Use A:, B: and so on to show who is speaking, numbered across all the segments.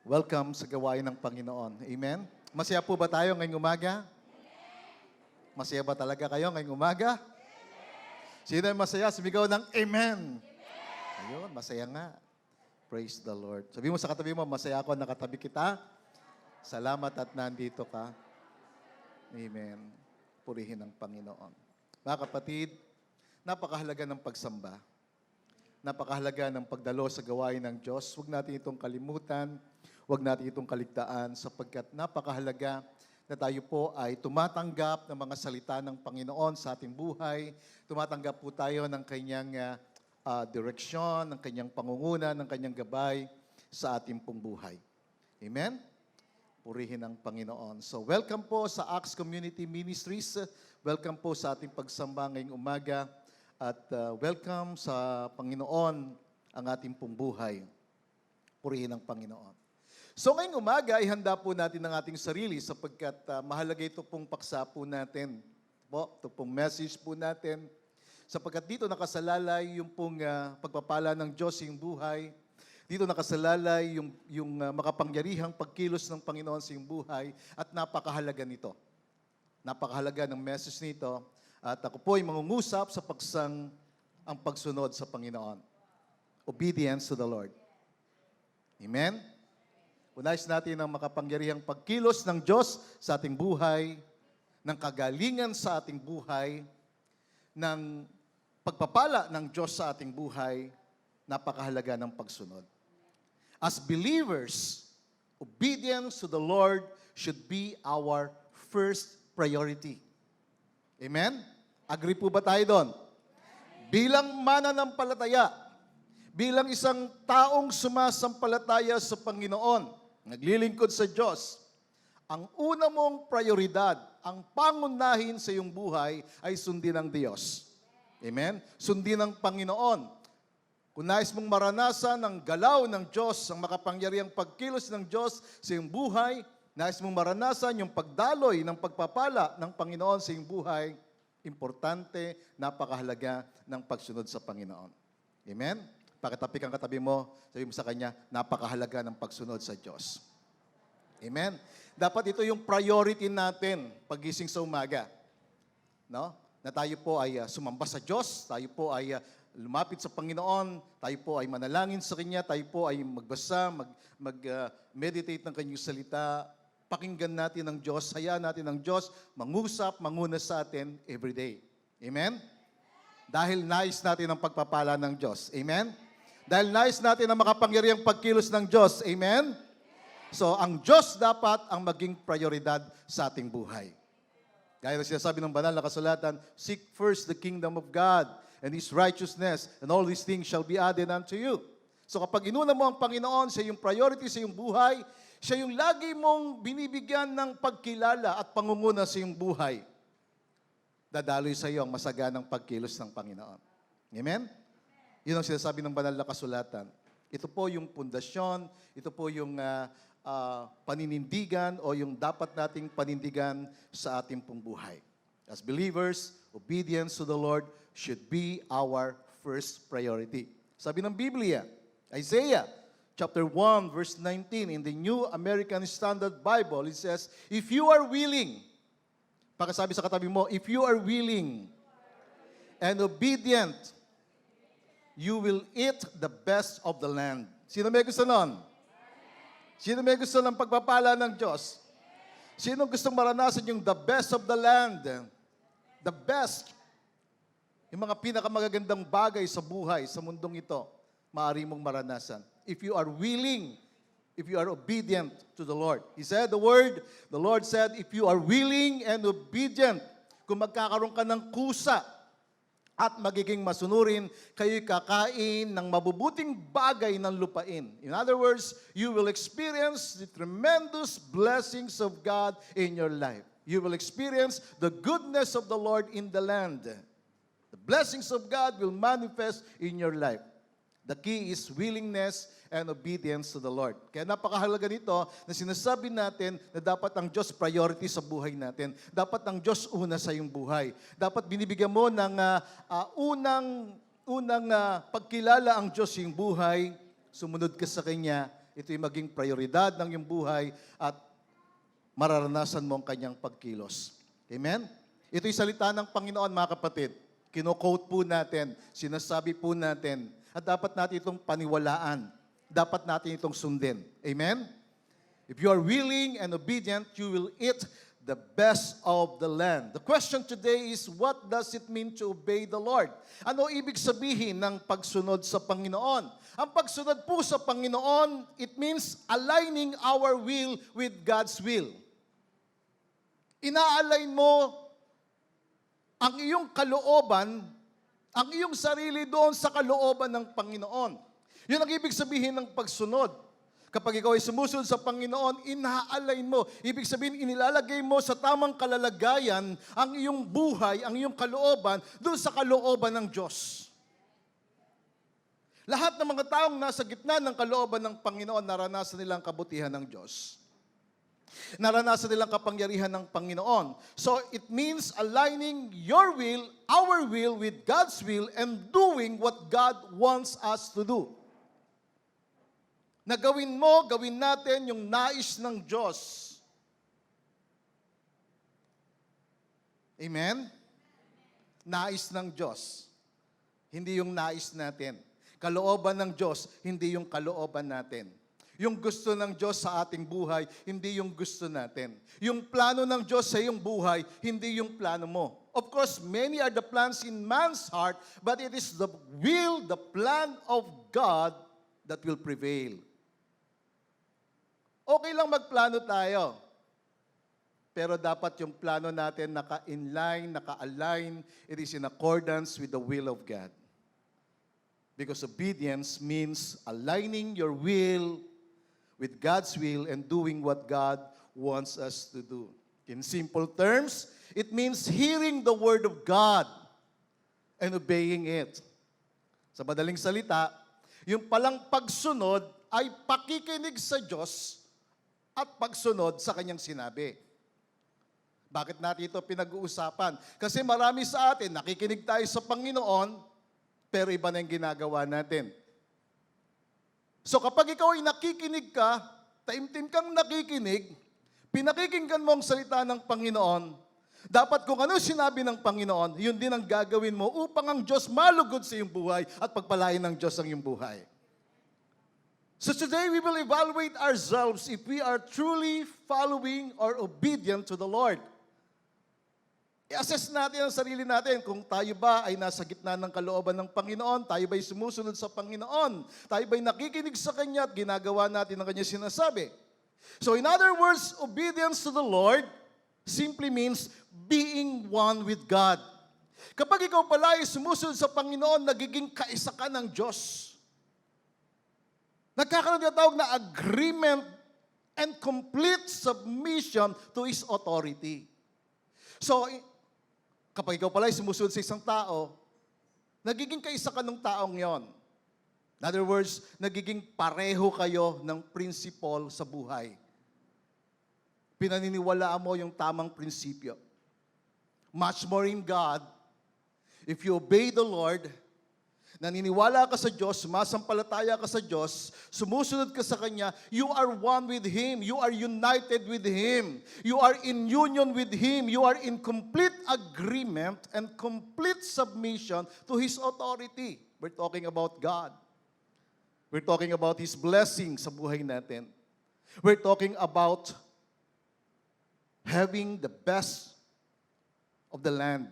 A: Welcome sa gawain ng Panginoon. Amen? Masaya po ba tayo ngayong umaga? Masaya ba talaga kayo ngayong umaga? Sino yung masaya? Sumigaw ng Amen. Ayun, masaya nga. Praise the Lord. Sabi mo sa katabi mo, masaya ako, nakatabi kita. Salamat at nandito ka. Amen. Purihin ang Panginoon. Mga kapatid, napakahalaga ng pagsamba. Napakahalaga ng pagdalo sa gawain ng Diyos. Huwag natin itong kalimutan. Huwag natin itong kaligtaan sapagkat napakahalaga na tayo po ay tumatanggap ng mga salita ng Panginoon sa ating buhay. Tumatanggap po tayo ng kanyang direksyon, ng kanyang pangunguna, ng kanyang gabay sa ating pong buhay. Amen? Purihin ang Panginoon. So welcome po sa Acts Community Ministries. Welcome po sa ating pagsamba ngayong umaga. At welcome sa Panginoon ang ating pong buhay. Purihin ang Panginoon. So ngayong umaga, ihanda po natin ang ating sarili sapagkat mahalaga ito pong paksa po natin. Ito pong message po natin. Sapagkat dito nakasalalay yung pong pagpapala ng Diyos yung buhay. Dito nakasalalay yung makapangyarihang pagkilos ng Panginoon sa iyong buhay at napakahalaga nito. Napakahalaga ng message nito. At ako po ay mangungusap sa ang pagsunod sa Panginoon. Obedience to the Lord. Amen? Unais natin ang makapangyarihang pagkilos ng Diyos sa ating buhay, ng kagalingan sa ating buhay, ng pagpapala ng Diyos sa ating buhay, napakahalaga ng pagsunod. As believers, obedience to the Lord should be our first priority. Amen? Agree po ba tayo doon? Bilang mananampalataya, bilang isang taong sumasampalataya sa Panginoon, naglilingkod sa Diyos, ang una mong prioridad, ang pangunahin sa iyong buhay ay sundin ang Diyos. Amen? Sundin ang Panginoon. Kung nais mong maranasan ang galaw ng Diyos, ang makapangyarihang pagkilos ng Diyos sa iyong buhay, nais mong maranasan yung pagdaloy ng pagpapala ng Panginoon sa iyong buhay, importante, napakahalaga ng pagsunod sa Panginoon. Amen? Pakitapik ang katabi mo, sabi mo sa kanya, napakahalaga ng pagsunod sa Diyos. Amen? Dapat ito yung priority natin pagising sa umaga. No? Na tayo po ay sumamba sa Diyos, tayo po ay lumapit sa Panginoon, tayo po ay manalangin sa Kanya, tayo po ay magbasa, mag-meditate ng Kanyang salita, pakinggan natin ang Diyos, hayaan natin ang Diyos, mangusap, manguna sa atin every day. Amen? Dahil nais natin ang pagpapala ng Diyos. Amen? Dahil nais natin ang makapangyarihang pagkilos ng Diyos. Amen? So, ang Diyos dapat ang maging prioridad sa ating buhay. Gaya na sinasabi ng banal na kasulatan, seek first the kingdom of God and His righteousness, and all these things shall be added unto you. So kapag inuna mo ang Panginoon sa iyong priority sa iyong buhay, siya yung lagi mong binibigyan ng pagkilala at pangunguna sa iyong buhay. Dadaloy sa iyo ang masaganang pagkilos ng Panginoon. Amen? Yun ang sinasabi ng banal na kasulatan. Ito po yung pundasyon, ito po yung paninindigan o yung dapat nating panindigan sa ating pong buhay. As believers, obedience to the Lord should be our first priority. Sabi ng Biblia, Isaiah chapter 1, verse 19, in the New American Standard Bible, it says, if you are willing, pagkasabi sa katabi mo, if you are willing and obedient, you will eat the best of the land. Sino may gusto nun? Sino may gusto ng pagpapala ng Diyos? Sino gustong maranasan yung the best of the land? The best. Yung mga pinakamagagandang bagay sa buhay, sa mundong ito, maaari mong maranasan. If you are willing, if you are obedient to the Lord. He said the Lord said, if you are willing and obedient, kung magkakaroon ka ng kusa at magiging masunurin, kayo'y kakain ng mabubuting bagay ng lupain. In other words, you will experience the tremendous blessings of God in your life. You will experience the goodness of the Lord in the land. The blessings of God will manifest in your life. The key is willingness and obedience to the Lord. Kaya napakahalaga nito na sinasabi natin na dapat ang Diyos priority sa buhay natin. Dapat ang Diyos una sa iyong buhay. Dapat binibigyan mo ng unang pagkilala ang Diyos sa iyong buhay, sumunod ka sa Kanya, ito'y maging prioridad ng iyong buhay at mararanasan mo ang kanyang pagkilos. Amen? Ito'y salita ng Panginoon, mga kapatid. Kino-quote po natin, sinasabi po natin, at dapat natin itong paniwalaan. Dapat natin itong sundin. Amen? If you are willing and obedient, you will eat the best of the land. The question today is, what does it mean to obey the Lord? Ano ibig sabihin ng pagsunod sa Panginoon? Ang pagsunod po sa Panginoon, it means aligning our will with God's will. Ina-align mo ang iyong kalooban, ang iyong sarili doon sa kalooban ng Panginoon. Yun ang ibig sabihin ng pagsunod. Kapag ikaw ay sumusunod sa Panginoon, ina-align mo. Ibig sabihin, inilalagay mo sa tamang kalalagayan ang iyong buhay, ang iyong kalooban, doon sa kalooban ng Diyos. Lahat ng mga taong nasa gitna ng kalooban ng Panginoon, naranasan nilang kabutihan ng Diyos. Naranasan nilang kapangyarihan ng Panginoon. So, it means aligning your will, our will, with God's will, and doing what God wants us to do. Na gawin mo, gawin natin yung nais ng Diyos. Amen? Nais ng Diyos. Hindi yung nais natin. Kalooban ng Diyos, hindi yung kalooban natin. Yung gusto ng Diyos sa ating buhay, hindi yung gusto natin. Yung plano ng Diyos sa iyong buhay, hindi yung plano mo. Of course, many are the plans in man's heart, but it is the will, the plan of God that will prevail. Okay lang magplano tayo. Pero dapat yung plano natin naka-inline, naka-align, it is in accordance with the will of God. Because obedience means aligning your will with God's will and doing what God wants us to do. In simple terms, it means hearing the word of God and obeying it. Sa madaling salita, yung palang pagsunod ay pakikinig sa Diyos at pagsunod sa kanyang sinabi. Bakit natin ito pinag-uusapan? Kasi marami sa atin, nakikinig tayo sa Panginoon, pero iba na yung ginagawa natin. So kapag ikaw ay nakikinig ka, taimtim kang nakikinig, pinakikinggan mo ang salita ng Panginoon, dapat kung ano sinabi ng Panginoon, yun din ang gagawin mo upang ang Diyos malugod sa iyong buhay at pagpalain ng Diyos ang iyong buhay. So today we will evaluate ourselves if we are truly following or obedient to the Lord. I-assess natin ang sarili natin kung tayo ba ay nasa gitna ng kalooban ng Panginoon, tayo ba ay sumusunod sa Panginoon, tayo ba ay nakikinig sa Kanya at ginagawa natin ang Kanya sinasabi. So in other words, obedience to the Lord simply means being one with God. Kapag ikaw pala ay sumusunod sa Panginoon, nagiging kaisa ka ng Diyos. Nagkakaroon niya tawag na agreement and complete submission to His authority. So, kapag ikaw pala ay sumusunod sa isang tao, nagiging kaisa ka ng taong yon. In other words, nagiging pareho kayo ng principle sa buhay. Pinaniniwalaan mo yung tamang prinsipyo. Much more in God, if you obey the Lord, naniniwala ka sa Diyos, sumasampalataya ka sa Diyos, sumusunod ka sa Kanya, you are one with Him. You are united with Him. You are in union with Him. You are in complete agreement and complete submission to His authority. We're talking about God. We're talking about His blessing sa buhay natin. We're talking about having the best of the land,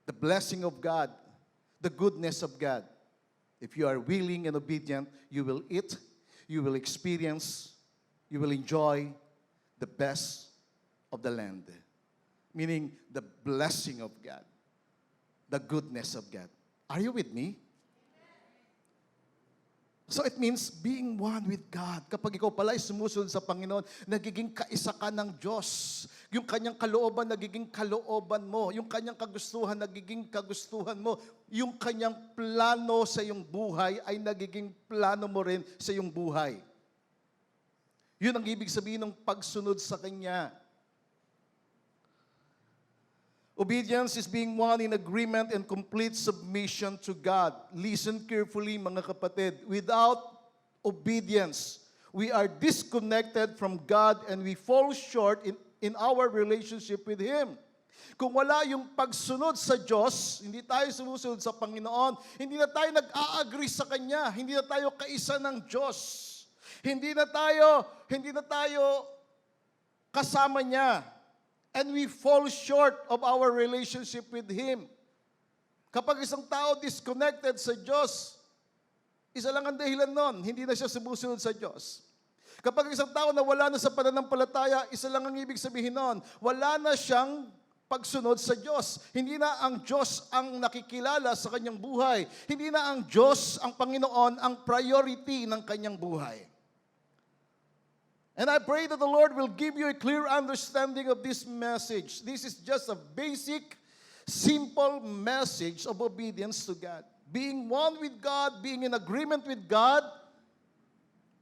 A: the blessing of God, the goodness of God. If you are willing and obedient, you will eat, you will experience, you will enjoy the best of the land. Meaning the blessing of God, the goodness of God. Are you with me? So it means being one with God. Kapag ikaw pala ay sumusunod sa Panginoon, nagiging kaisa ka ng Diyos. Yung kanyang kalooban, nagiging kalooban mo. Yung kanyang kagustuhan, nagiging kagustuhan mo. Yung kanyang plano sa iyong buhay ay nagiging plano mo rin sa iyong buhay. Yun ang ibig sabihin ng pagsunod sa Kanya. Obedience is being one in agreement and complete submission to God. Listen carefully, mga kapatid. Without obedience, we are disconnected from God and we fall short in our relationship with Him. Kung wala yung pagsunod sa Diyos, hindi tayo sumusunod sa Panginoon, hindi na tayo nag-a-agree sa Kanya, hindi na tayo kaisa ng Diyos, hindi na tayo kasama niya, and we fall short of our relationship with Him. Kapag isang tao disconnected sa Diyos, isa lang ang dahilan nun, hindi na siya sumusunod sa Diyos. Kapag isang tao na wala na sa pananampalataya, isa lang ang ibig sabihin nun, wala na siyang pagsunod sa Diyos. Hindi na ang Diyos ang nakikilala sa kanyang buhay. Hindi na ang Diyos, ang Panginoon, ang priority ng kanyang buhay. And I pray that the Lord will give you a clear understanding of this message. This is just a basic, simple message of obedience to God. Being one with God, being in agreement with God,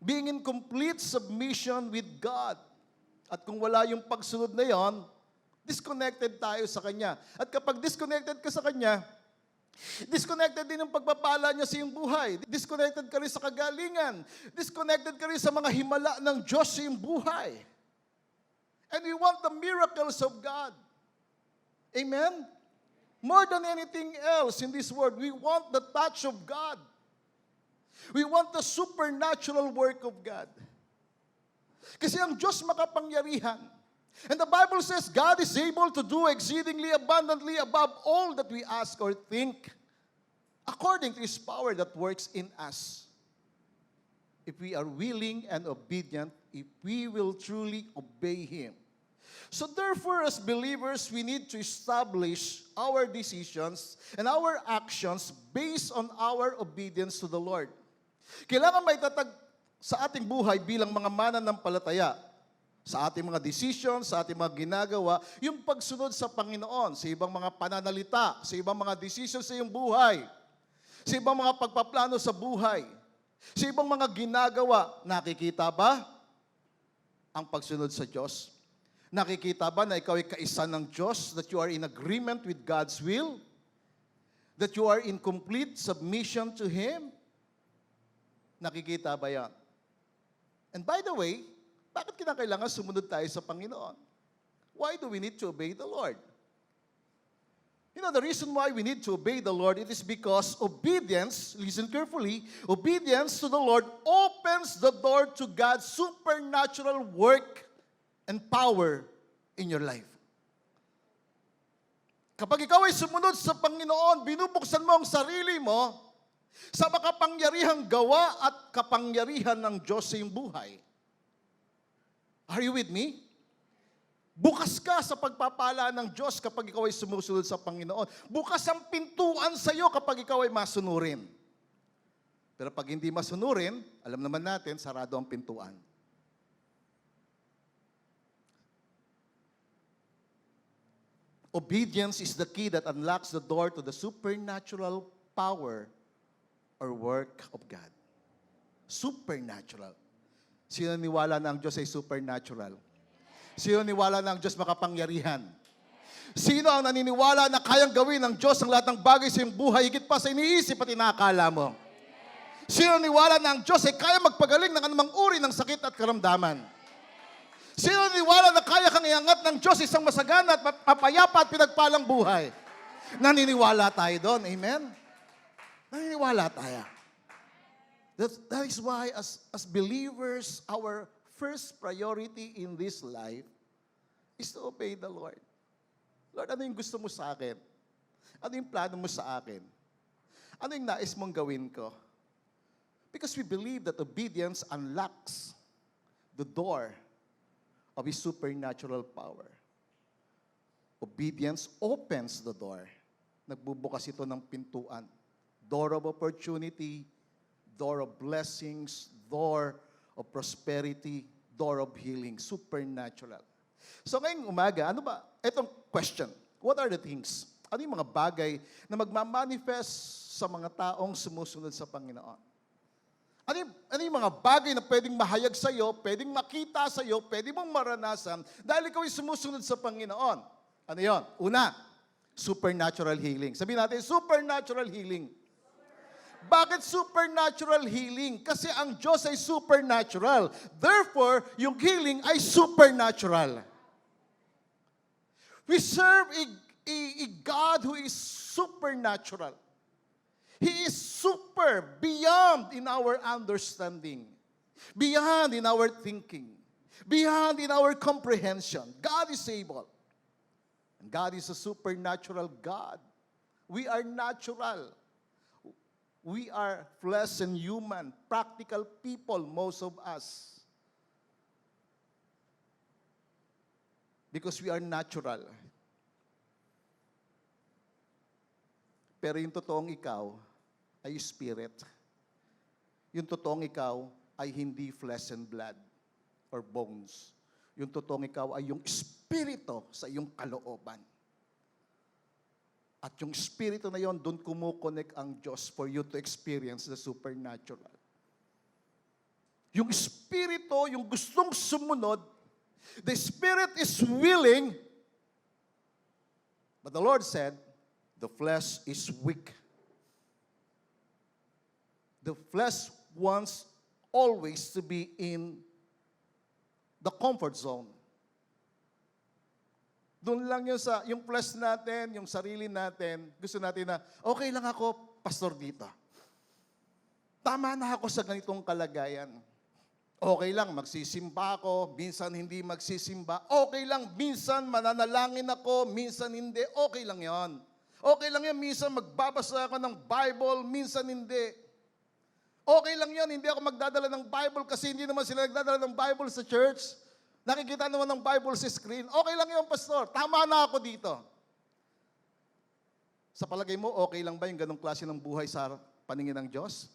A: being in complete submission with God. At kung wala yung pagsunod na yon, disconnected tayo sa Kanya. At kapag disconnected ka sa Kanya, disconnected din yung pagpapala niya sa iyong buhay. Disconnected ka rin sa kagalingan. Disconnected ka rin sa mga himala ng Diyos sa iyong buhay. And we want the miracles of God. Amen? More than anything else in this world, we want the touch of God. We want the supernatural work of God. Kasi ang Diyos makapangyarihan. And the Bible says God is able to do exceedingly abundantly above all that we ask or think, according to His power that works in us. If we are willing and obedient, if we will truly obey Him. So therefore, as believers, we need to establish our decisions and our actions based on our obedience to the Lord. Kailangan may tatag sa ating buhay bilang mga mananampalataya, sa ating mga decisions, sa ating mga ginagawa, yung pagsunod sa Panginoon, sa ibang mga pananalita, sa ibang mga decisions sa iyong buhay, sa ibang mga pagpaplano sa buhay, sa ibang mga ginagawa, nakikita ba ang pagsunod sa Diyos? Nakikita ba na ikaw ay kaisa ng Diyos, that you are in agreement with God's will? That you are in complete submission to Him? Nakikita ba yan? And by the way, bakit kinakailangan sumunod tayo sa Panginoon? Why do we need to obey the Lord? You know, the reason why we need to obey the Lord, it is because obedience, listen carefully, obedience to the Lord opens the door to God's supernatural work and power in your life. Kapag ikaw ay sumunod sa Panginoon, binubuksan mo ang sarili mo sa makapangyarihang gawa at kapangyarihan ng Diyos sa iyong buhay. Are you with me? Bukas ka sa pagpapala ng Diyos kapag ikaw ay sumusunod sa Panginoon. Bukas ang pintuan sa iyo kapag ikaw ay masunurin. Pero pag hindi masunurin, alam naman natin, sarado ang pintuan. Obedience is the key that unlocks the door to the supernatural power or work of God. Supernatural. Sino niwala na ang Diyos ay supernatural? Sino niwala na ang Diyos makapangyarihan? Sino ang naniniwala na kayang gawin ng Diyos ang lahat ng bagay sa iyong buhay, higit pa sa iniisip at inaakala mo? Sino niwala na ang Diyos ay kaya magpagaling ng anumang uri ng sakit at karamdaman? Sino niwala na kaya kang iangat ng Diyos isang masagana at mapayapa at pinagpalang buhay? Naniniwala tayo doon. Amen? Naniniwala tayo. That is why as believers, our first priority in this life is to obey the Lord. Lord, ano yung gusto mo sa akin? Ano yung plano mo sa akin? Ano yung nais mong gawin ko? Because we believe that obedience unlocks the door of His supernatural power. Obedience opens the door. Nagbubukas ito ng pintuan. Door of opportunity, door of blessings, door of prosperity, door of healing, supernatural. So ngayong umaga, ano ba? Itong question, what are the things? Ano yung mga bagay na magmamanifest sa mga taong sumusunod sa Panginoon? Ano yung mga bagay na pwedeng mahayag sa iyo, pwedeng makita sa iyo, pwedeng mong maranasan dahil ikaw ay sumusunod sa Panginoon? Ano yon? Una, supernatural healing. Sabihin natin, supernatural healing. Bakit supernatural healing? Kasi ang Diyos ay supernatural. Therefore, yung healing ay supernatural. We serve a God who is supernatural. He is super, beyond in our understanding, beyond in our thinking, beyond in our comprehension. God is able. And God is a supernatural God. We are natural. We are flesh and human, practical people, most of us. Because we are natural. Pero yung totoong ikaw ay spirit. Yung totoong ikaw ay hindi flesh and blood or bones. Yung totoong ikaw ay yung espiritu sa iyong kalooban. At yung espiritu na yon, doon kumukonek ang Diyos for you to experience the supernatural. Yung espiritu, yung gustong sumunod, the spirit is willing, but the Lord said, the flesh is weak. The flesh wants always to be in the comfort zone. Doon lang yung flesh natin, yung sarili natin, gusto natin na, okay lang ako, pastor dito. Tama na ako sa ganitong kalagayan. Okay lang, magsisimba ako, minsan hindi magsisimba. Okay lang, minsan mananalangin ako, minsan hindi. Okay lang yon. Okay lang yan, minsan magbabasa ako ng Bible, minsan hindi. Okay lang yan, hindi ako magdadala ng Bible kasi hindi naman sila nagdadala ng Bible sa church. Nakikita naman ng Bible sa screen. Okay lang yan, pastor. Tama na ako dito. Sa palagay mo, okay lang ba yung ganong klase ng buhay sa paningin ng Diyos?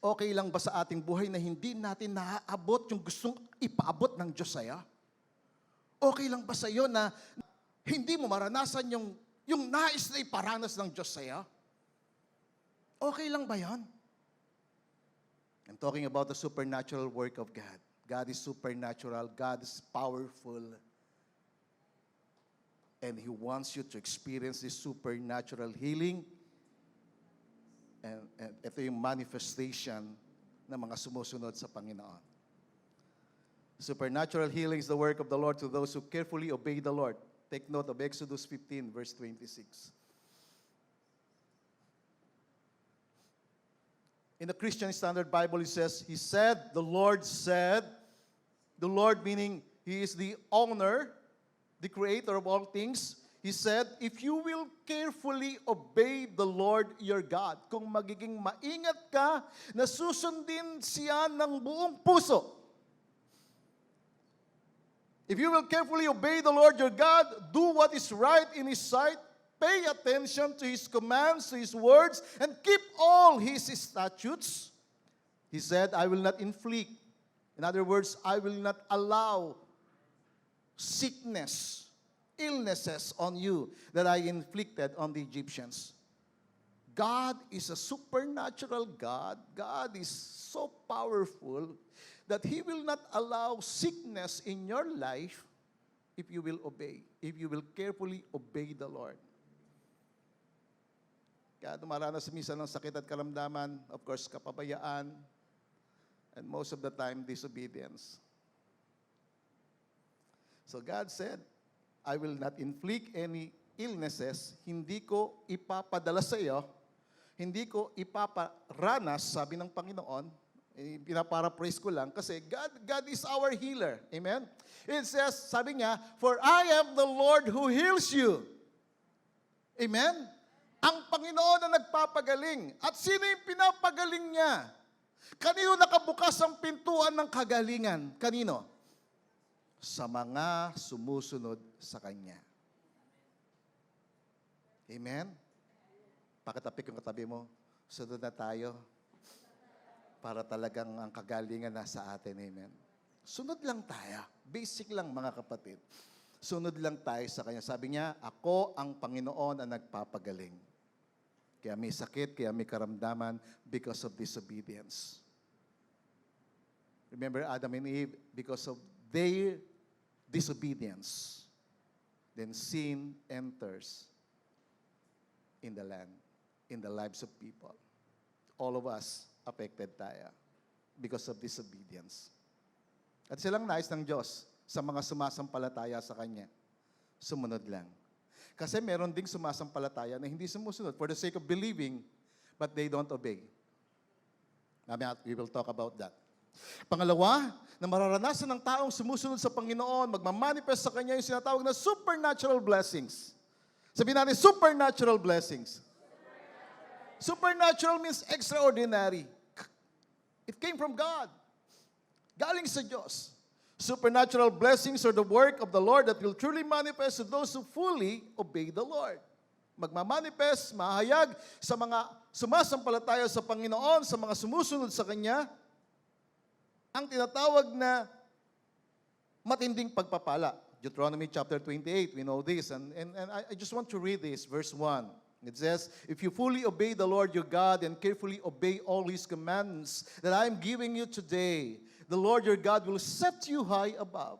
A: Okay lang ba sa ating buhay na hindi natin naaabot yung gustong ipaabot ng Diyos sa'yo? Okay lang ba sa iyo na hindi mo maranasan yung nais na iparanas ng Diyos sa'yo? Okay lang ba yan? I'm talking about the supernatural work of God. God is supernatural. God is powerful. And He wants you to experience this supernatural healing. And ito yung manifestation ng mga sumusunod sa Panginoon. Supernatural healing is the work of the Lord to those who carefully obey the Lord. Take note of Exodus 15, verse 26. In the Christian Standard Bible, it says, He said, the Lord said, the Lord meaning He is the owner, the creator of all things. He said, if you will carefully obey the Lord your God, kung magiging maingat ka na susundin siya ng buong puso. If you will carefully obey the Lord your God, do what is right in His sight, pay attention to His commands, to His words, and keep all His statutes. He said, I will not inflict. In other words, I will not allow sickness, illnesses on you that I inflicted on the Egyptians. God is a supernatural God. God is so powerful that He will not allow sickness in your life if you will obey, if you will carefully obey the Lord. Kaya dumaranas minsan ng sakit at karamdaman, of course, kapabayaan, and most of the time, disobedience. So God said, I will not inflict any illnesses, hindi ko ipapadala sa iyo, hindi ko ipaparanas, sabi ng Panginoon, pinaparaphrase ko lang, kasi God is our healer. Amen? It says, sabi niya, for I am the Lord who heals you. Amen? Ang Panginoon na nagpapagaling. At sino yung pinapagaling niya? Kanino nakabukas ang pintuan ng kagalingan? Kanino? Sa mga sumusunod sa Kanya. Amen? Pakitapik yung katabi mo, sunod na tayo para talagang ang kagalingan nasa atin. Amen? Sunod lang tayo. Basic lang mga kapatid. Sunod lang tayo sa Kanya. Sabi niya, ako ang Panginoon na nagpapagaling. Kaya may sakit, kaya may karamdaman because of disobedience. Remember Adam and Eve, because of their disobedience, then sin enters in the land, in the lives of people. All of us affected tayo because of disobedience. At silang nais ng Diyos sa mga sumasampalataya sa Kanya, sumunod lang. Kasi meron ding sumasampalataya na hindi sumusunod for the sake of believing, but they don't obey. Mamaya, we will talk about that. Pangalawa, na mararanasan ng taong sumusunod sa Panginoon, magmamanifest sa Kanya yung sinatawag na supernatural blessings. Sabihin natin, supernatural blessings. Supernatural means extraordinary. It came from God. Galing sa Diyos. Supernatural blessings are the work of the Lord that will truly manifest to those who fully obey the Lord. Magmamanifest, mahayag sa mga sumasampalataya sa Panginoon, sa mga sumusunod sa Kanya, ang tinatawag na matinding pagpapala. Deuteronomy chapter 28, we know this. And I just want to read this, verse 1. It says, if you fully obey the Lord your God and carefully obey all His commandments that I am giving you today, the Lord your God will set you high above.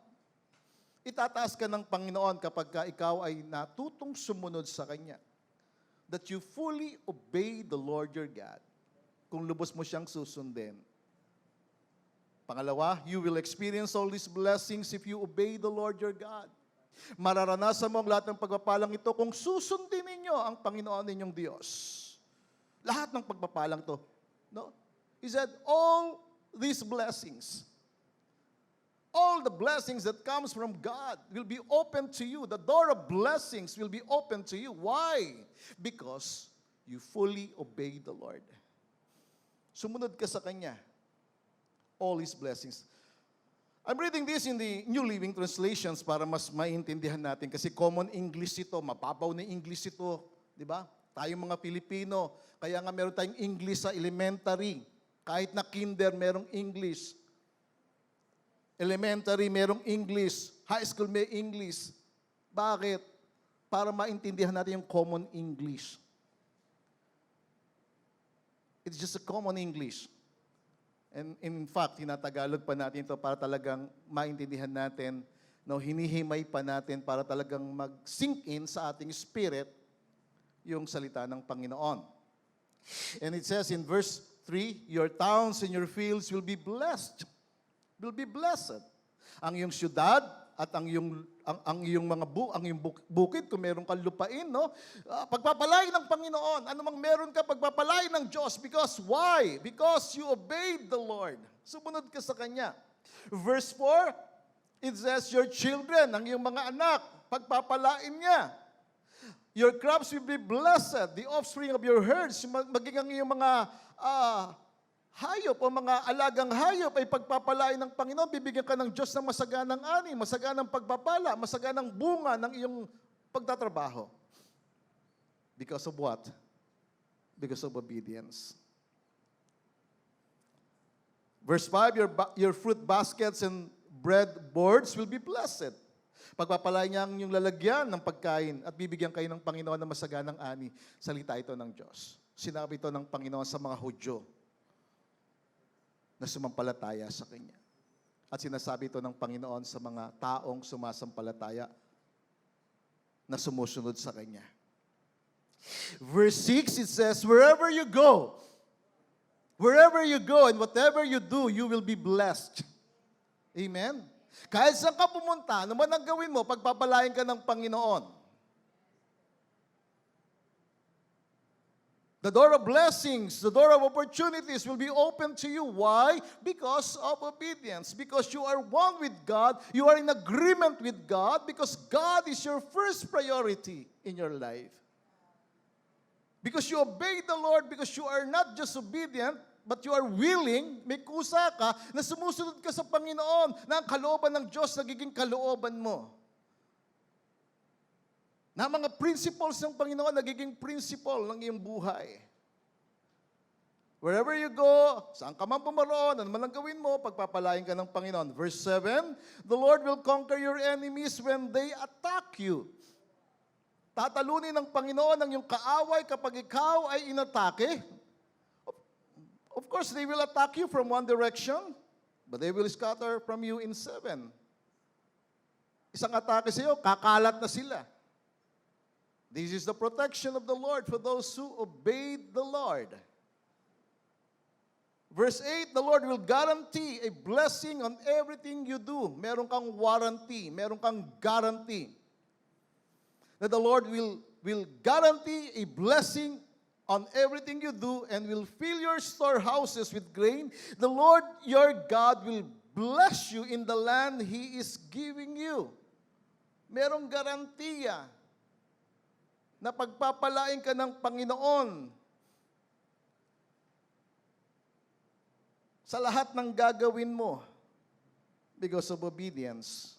A: Itataas ka ng Panginoon kapag ikaw ay natutong sumunod sa Kanya. That you fully obey the Lord your God. Kung lubos mo siyang susundin. Pangalawa, you will experience all these blessings if you obey the Lord your God. Mararanasan mo ang lahat ng pagpapalang ito kung susundin ninyo ang Panginoon ninyong Diyos. Lahat ng pagpapalang ito. No? He said, all these blessings, all the blessings that comes from God will be open to you. The door of blessings will be open to you. Why? Because you fully obey the Lord. Sumunod ka sa Kanya. All His blessings. I'm reading this in the New Living Translations para mas maintindihan natin kasi common English ito, mababaw na English ito, di ba? Tayong mga Pilipino, kaya nga meron tayong English sa elementary. Kahit na kinder, merong English. Elementary, merong English. High school, may English. Bakit? Para maintindihan natin yung common English. It's just a common English. And in fact, tinatagalog pa natin ito para talagang maintindihan natin, no, hinihimay pa natin para talagang mag-sink in sa ating spirit yung salita ng Panginoon. And it says in verse 3, your towns and your fields will be blessed. Will be blessed. Ang iyong syudad at ang iyong bukid, kung meron kang lupain, no? Pagpapalain ng Panginoon. Ano mang meron ka, pagpapalain ng Diyos. Because why? Because you obeyed the Lord. Sumunod ka sa Kanya. Verse 4, it says, your children, ang iyong mga anak, pagpapalain niya. Your crops will be blessed. The offspring of your herds, maging ang iyong mga hayop o mga alagang hayop ay pagpapalain ng Panginoon, bibigyan ka ng Diyos ng masaganang ani, masaganang pagpapala, masaganang bunga ng iyong pagtatrabaho. Because of what? Because of obedience. Verse 5, your fruit baskets and bread boards will be blessed. Pagpapalain niya ang iyong lalagyan ng pagkain at bibigyan kayo ng Panginoon ng masaganang ani. Salita ito ng Diyos. Sinabi ito ng Panginoon sa mga Hudyo na sumampalataya sa Kanya. At sinasabi ito ng Panginoon sa mga taong sumasampalataya na sumusunod sa Kanya. Verse 6, it says, wherever you go and whatever you do, you will be blessed. Amen? Kahit saan ka pumunta, ano man ang gawin mo, pagpapalain ka ng Panginoon. The door of blessings, the door of opportunities will be open to you. Why? Because of obedience. Because you are one with God. You are in agreement with God because God is your first priority in your life. Because you obey the Lord, because you are not just obedient, but you are willing, may kusa ka, na sumusunod ka sa Panginoon, na ang kalooban ng Diyos nagiging kalooban mo. Na mga principles ng Panginoon nagiging principle ng iyong buhay. Wherever you go, saan ka man pumaroon, ano man ang gawin mo, pagpapalain ka ng Panginoon. Verse 7, the Lord will conquer your enemies when they attack you. Tatalunin ng Panginoon ang iyong kaaway kapag ikaw ay inatake. Of course, they will attack you from one direction, but they will scatter from you in 7. Isang atake sa iyo, kakalat na sila. This is the protection of the Lord for those who obeyed the Lord. Verse 8, the Lord will guarantee a blessing on everything you do. Meron kang warranty, meron kang guarantee. That the Lord will guarantee a blessing on everything you do and will fill your storehouses with grain. The Lord your God will bless you in the land He is giving you. Merong garantiya na pagpapalain ka ng Panginoon sa lahat ng gagawin mo because of obedience.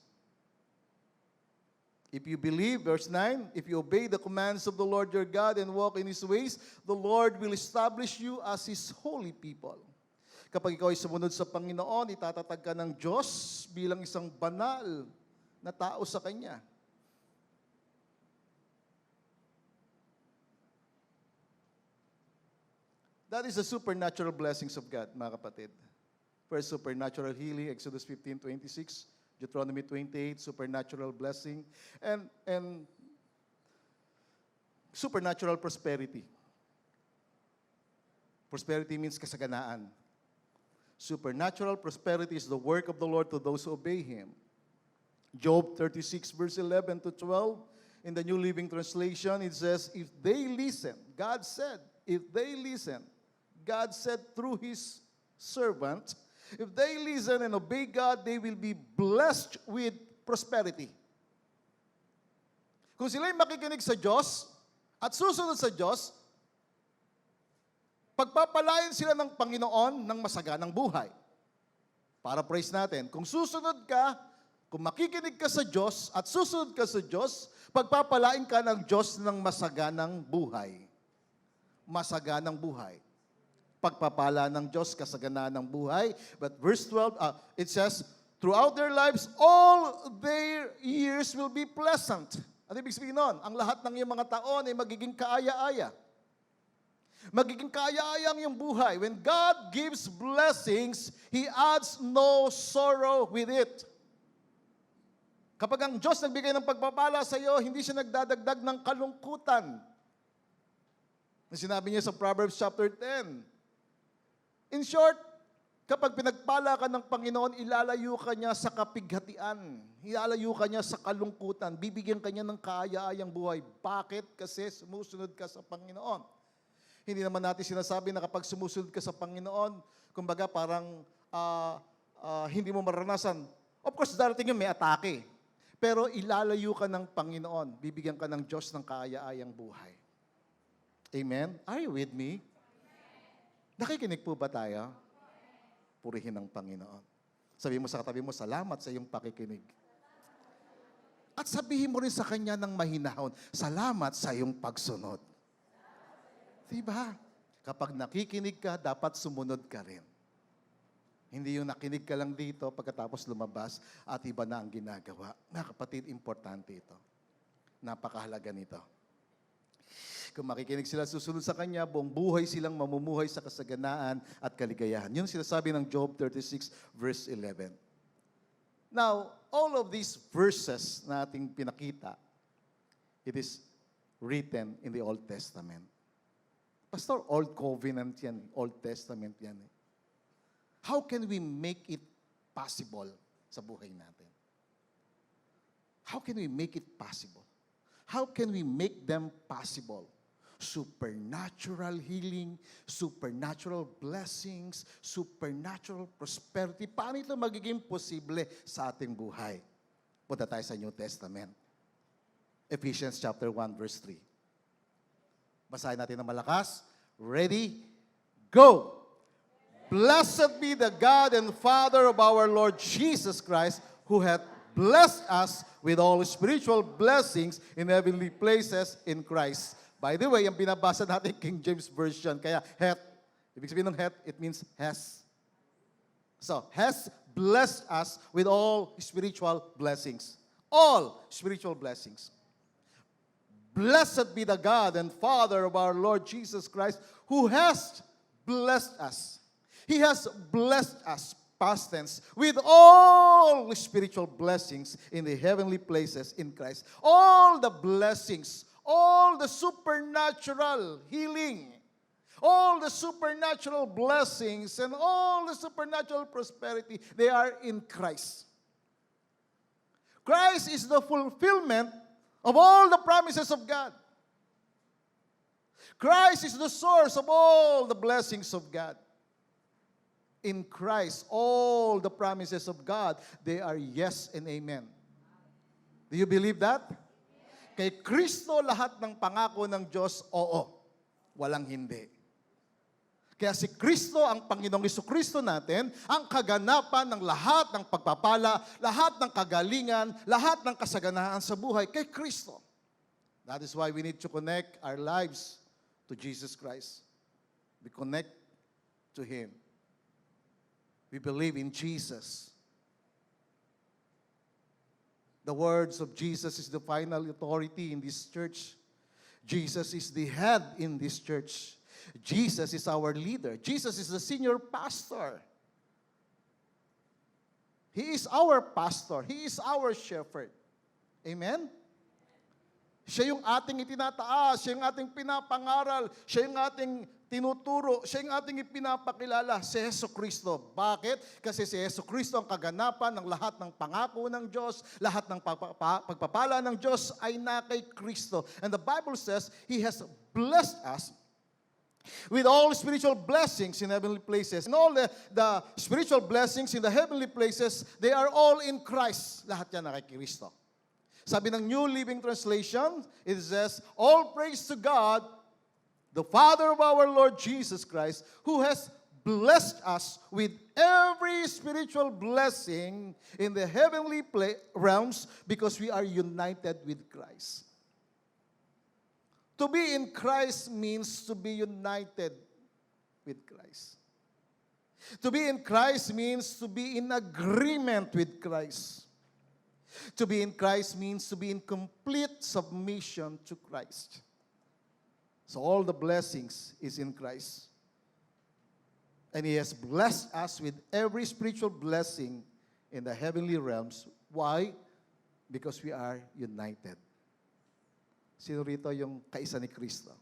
A: If you believe, verse 9, if you obey the commands of the Lord your God and walk in His ways, the Lord will establish you as His holy people. Kapag ikaw ay sumunod sa Panginoon, itatatag ka ng Diyos bilang isang banal na tao sa Kanya. That is the supernatural blessings of God, mga kapatid. First, supernatural healing, Exodus 15:26, Deuteronomy 28, supernatural blessing, and supernatural prosperity. Prosperity means kasaganaan. Supernatural prosperity is the work of the Lord to those who obey Him. Job 36, verse 11 to 12, in the New Living Translation, it says, if they listen, God said, if they listen, God said through His servant, if they listen and obey God, they will be blessed with prosperity. Kung sila'y makikinig sa Diyos at susunod sa Diyos, pagpapalain sila ng Panginoon ng masaganang buhay. Para praise natin, kung susunod ka, kung makikinig ka sa Diyos at susunod ka sa Diyos, pagpapalain ka ng Diyos ng masaganang buhay. Masaganang buhay. Pagpapala ng Diyos, kasaganaan ng buhay. But verse 12, it says, throughout their lives, all their years will be pleasant. Ano ibig sabihin nun? Ang lahat ng iyong mga taon ay magiging kaaya-aya. Magiging kaaya-aya ang iyong buhay. When God gives blessings, He adds no sorrow with it. Kapag ang Diyos nagbigay ng pagpapala sa iyo, hindi siya nagdadagdag ng kalungkutan. Sinabi niya sa Proverbs chapter 10, in short, kapag pinagpala ka ng Panginoon, ilalayo ka niya sa kapighatian. Ilalayo ka niya sa kalungkutan. Bibigyan ka niya ng kaaya-ayang buhay. Bakit? Kasi sumusunod ka sa Panginoon. Hindi naman natin sinasabi na kapag sumusunod ka sa Panginoon, kumbaga parang hindi mo maranasan. Of course, darating yun, may atake. Pero ilalayo ka ng Panginoon. Bibigyan ka ng Diyos ng kaaya-ayang buhay. Amen? Are you with me? Nakikinig po ba tayo? Purihin ang Panginoon. Sabihin mo sa katabi mo, salamat sa iyong pakikinig. At sabihin mo rin sa Kanya ng mahinahon, salamat sa iyong pagsunod. Diba? Kapag nakikinig ka, dapat sumunod ka rin. Hindi yung nakinig ka lang dito, pagkatapos lumabas, at iba na ang ginagawa. Mga kapatid, importante ito. Napakahalaga nito. Kung makikinig sila, susunod sa Kanya, buong buhay silang mamumuhay sa kasaganaan at kaligayahan. Yun sinasabi ng Job 36, verse 11. Now, all of these verses na ating pinakita, it is written in the Old Testament. Pastor, Old Covenant yan, Old Testament yan. How can we make it possible sa buhay natin? How can we make it possible? How can we make them possible? Supernatural healing, supernatural blessings, supernatural prosperity. Paano ito magiging posible sa ating buhay? Punta tayo sa New Testament. Ephesians chapter 1, verse 3. Basahin natin ng malakas. Ready? Go! Blessed be the God and Father of our Lord Jesus Christ, who hath blessed us with all spiritual blessings in heavenly places in Christ. By the way, ang binabasa natin King James Version, kaya hath, ibig sabihin ng hath, it means has. So, has blessed us with all spiritual blessings. All spiritual blessings. Blessed be the God and Father of our Lord Jesus Christ, who has blessed us. He has blessed us, past tense, with all spiritual blessings in the heavenly places in Christ. All the blessings, all the supernatural healing, All the supernatural blessings and all the supernatural prosperity, they are in Christ. Christ is the fulfillment of all the promises of God. Christ is the source of all the blessings of God. In Christ, all the promises of God, they are yes and amen. Do you believe that? Kay Kristo lahat ng pangako ng Diyos, oo. Walang hindi. Kaya si Kristo, ang Panginoong Jesucristo natin, ang kaganapan ng lahat ng pagpapala, lahat ng kagalingan, lahat ng kasaganaan sa buhay kay Kristo. That is why we need to connect our lives to Jesus Christ. We connect to Him. We believe in Jesus. The words of Jesus is the final authority in this church. Jesus is the head in this church. Jesus is our leader. Jesus is the senior pastor. He is our pastor. He is our shepherd. Amen? Siya yung ating itinataas, siya yung ating pinapangaral, siya yung ating tinuturo, siya yung ating ipinapakilala, si Jesucristo. Bakit? Kasi si Jesucristo ang kaganapan ng lahat ng pangako ng Diyos, lahat ng pagpapala ng Diyos ay na kay Kristo. And the Bible says, He has blessed us with all spiritual blessings in heavenly places. And all the spiritual blessings in the heavenly places, they are all in Christ. Lahat yan na kay Kristo. Sabi ng New Living Translation, it says, all praise to God, the Father of our Lord Jesus Christ, who has blessed us with every spiritual blessing in the heavenly realms because we are united with Christ. To be in Christ means to be united with Christ. To be in Christ means to be in agreement with Christ. To be in Christ means to be in complete submission to Christ. So all the blessings is in Christ. And He has blessed us with every spiritual blessing in the heavenly realms. Why? Because we are united. Sino rito yung kaisa ni Kristo?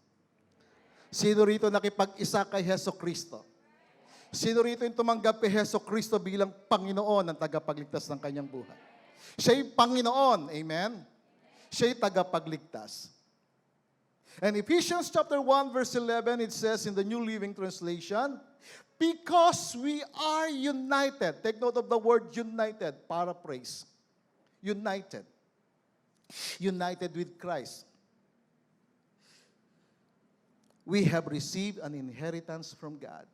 A: Sino rito nakipag-isa kay Heso Kristo? Sino rito yung tumanggap kay Heso Kristo bilang Panginoon ang tagapagligtas ng kanyang buhay? Siya yung Panginoon. Amen? Siya yung tagapagligtas. And Ephesians chapter 1 verse 11, it says in the New Living Translation, because we are united. Take note of the word united. Paraphrase. United. United with Christ. We have received an inheritance from God.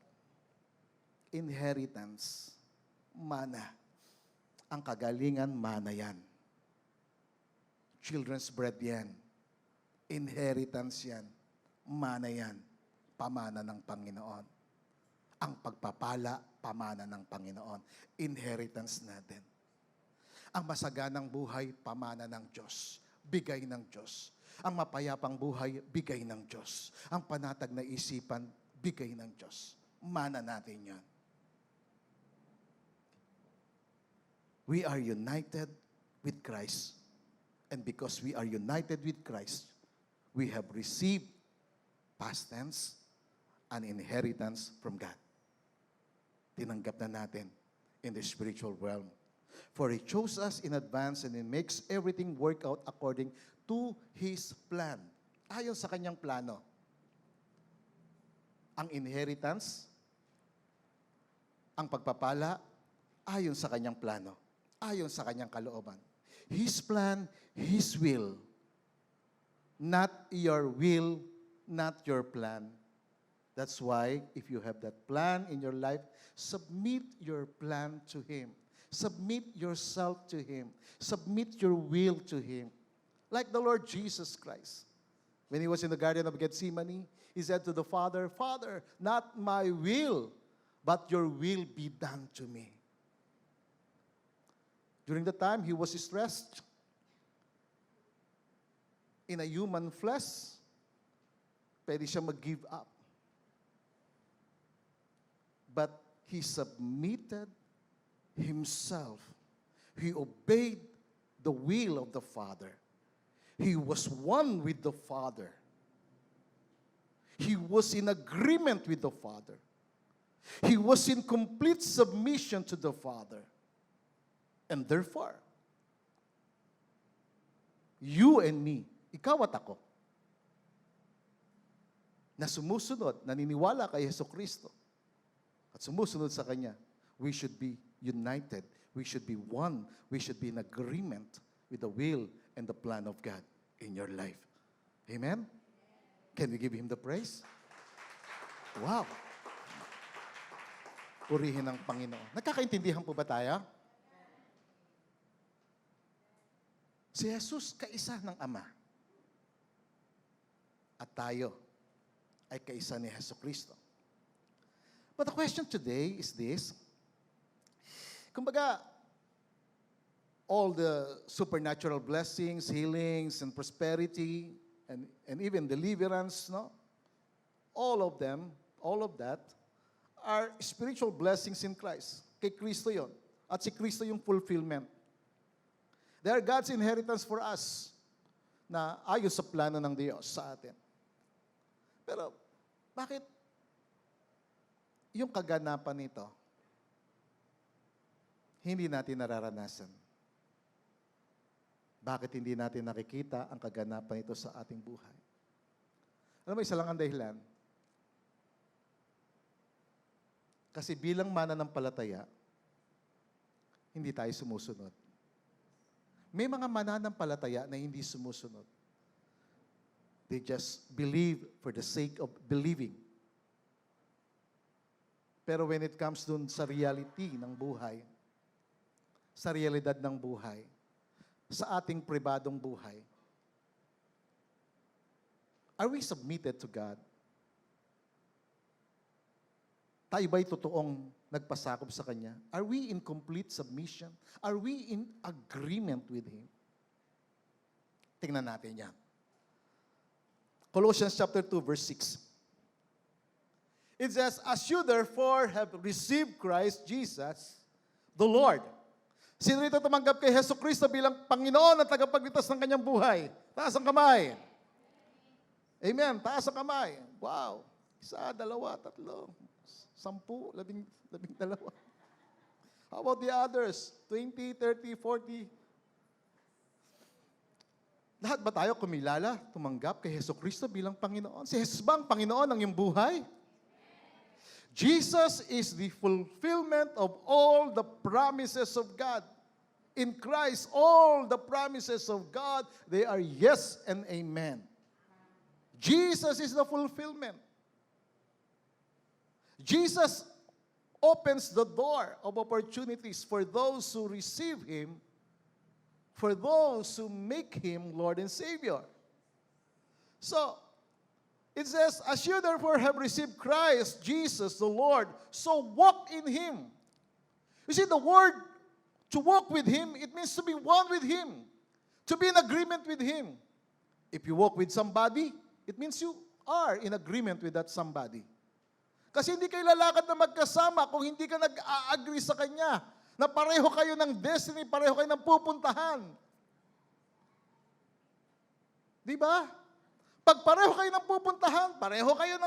A: Inheritance. Mana. Ang kagalingan, mana yan. Children's bread yan. Inheritance yan. Mana yan. Pamana ng Panginoon. Ang pagpapala, pamana ng Panginoon. Inheritance natin. Ang masaganang buhay, pamana ng Diyos. Bigay ng Diyos. Ang mapayapang buhay, bigay ng Diyos. Ang panatag na isipan, bigay ng Diyos. Mana natin yan. We are united with Christ. And because we are united with Christ, we have received, past tense, an inheritance from God. Tinanggap na natin in the spiritual realm. For He chose us in advance and He makes everything work out according to His plan. Ayon sa kanyang plano. Ang inheritance, ang pagpapala, ayon sa kanyang plano. Ayon sa kanyang kalooban. His plan, His will. Not your will, not your plan. That's why, if you have that plan in your life, submit your plan to Him. Submit yourself to Him. Submit your will to Him. Like the Lord Jesus Christ. When He was in the Garden of Gethsemane, He said to the Father, Father, not my will, but your will be done to me. During the time He was stressed in a human flesh, pwede siya mag-give up. But He submitted Himself. He obeyed the will of the Father. He was one with the Father. He was in agreement with the Father. He was in complete submission to the Father. And therefore, you and me, ikaw at ako, na sumusunod, naniniwala kay Jesucristo, at sumusunod sa Kanya, we should be united. We should be one. We should be in agreement with the will and the plan of God in your life. Amen? Can we give Him the praise? Wow! Purihin ang Panginoon. Nagkakaintindihan po ba tayo? Si Jesus, kaisa ng Ama. At tayo ay kaisa ni Jesucristo. But the question today is this. Kumbaga, all the supernatural blessings, healings, and prosperity, and even deliverance, no? All of that, are spiritual blessings in Christ. Kay Kristo yon. At si Kristo yung fulfillment. They are God's inheritance for us na ayon sa plano ng Diyos sa atin. Pero, bakit yung kaganapan nito, hindi natin nararanasan? Bakit hindi natin nakikita ang kaganapan nito sa ating buhay? Alam mo, isa lang ang dahilan. Kasi bilang mananampalataya, hindi tayo sumusunod. May mga mananampalataya na hindi sumusunod. They just believe for the sake of believing. Pero when it comes dun sa reality ng buhay, sa realidad ng buhay, sa ating pribadong buhay, are we submitted to God? Tayo ba'y totoong nagpasakop sa Kanya? Are we in complete submission? Are we in agreement with Him? Tingnan natin yan. Colossians chapter 2, verse 6. It says, as you therefore have received Christ Jesus, the Lord. Sino rito tumanggap kay Jesucristo bilang Panginoon at tagapagligtas ng kanyang buhay? Taas ang kamay. Amen. Taas ang kamay. Wow. 1, 2, 3, 10, 12. How about the others? 20, 30, 40. Lahat ba tayo kumilala, tumanggap kay Jesucristo bilang Panginoon? Si Jesus ba ang Panginoon ng iyong buhay? Jesus is the fulfillment of all the promises of God. In Christ, all the promises of God, they are yes and amen. Jesus is the fulfillment. Jesus opens the door of opportunities for those who receive Him, for those who make Him Lord and Savior. So, it says, as you therefore have received Christ, Jesus the Lord, so walk in Him. You see, the word to walk with Him, it means to be one with Him, to be in agreement with Him. If you walk with somebody, it means you are in agreement with that somebody. Kasi hindi kayo lalakad na magkasama kung hindi ka nag-a-agree sa Kanya na pareho kayo ng destiny, pareho kayo ng pupuntahan. Di ba? Pag pareho kayo ng pupuntahan, pareho kayo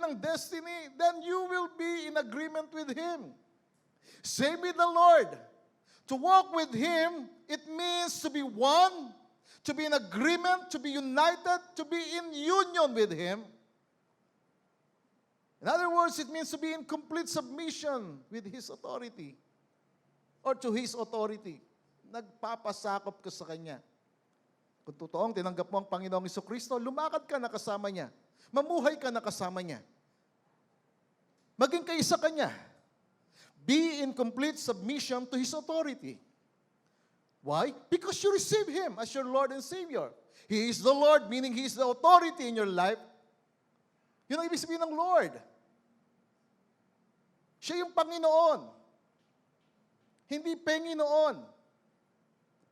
A: ng destiny, then you will be in agreement with Him. Same with the Lord. To walk with Him, it means to be one, to be in agreement, to be united, to be in union with Him. In other words, it means to be in complete submission with His authority or to His authority. Nagpapasakop ka sa Kanya. Kung totoong tinanggap mo ang Panginoong Jesucristo, lumakad ka na kasama Niya. Mamuhay ka na kasama Niya. Maging kaisa Kanya. Be in complete submission to His authority. Why? Because you receive Him as your Lord and Savior. He is the Lord, meaning He is the authority in your life. Yun ang ibig sabihin ng Lord. Siya yung Panginoon. Hindi Panginoon.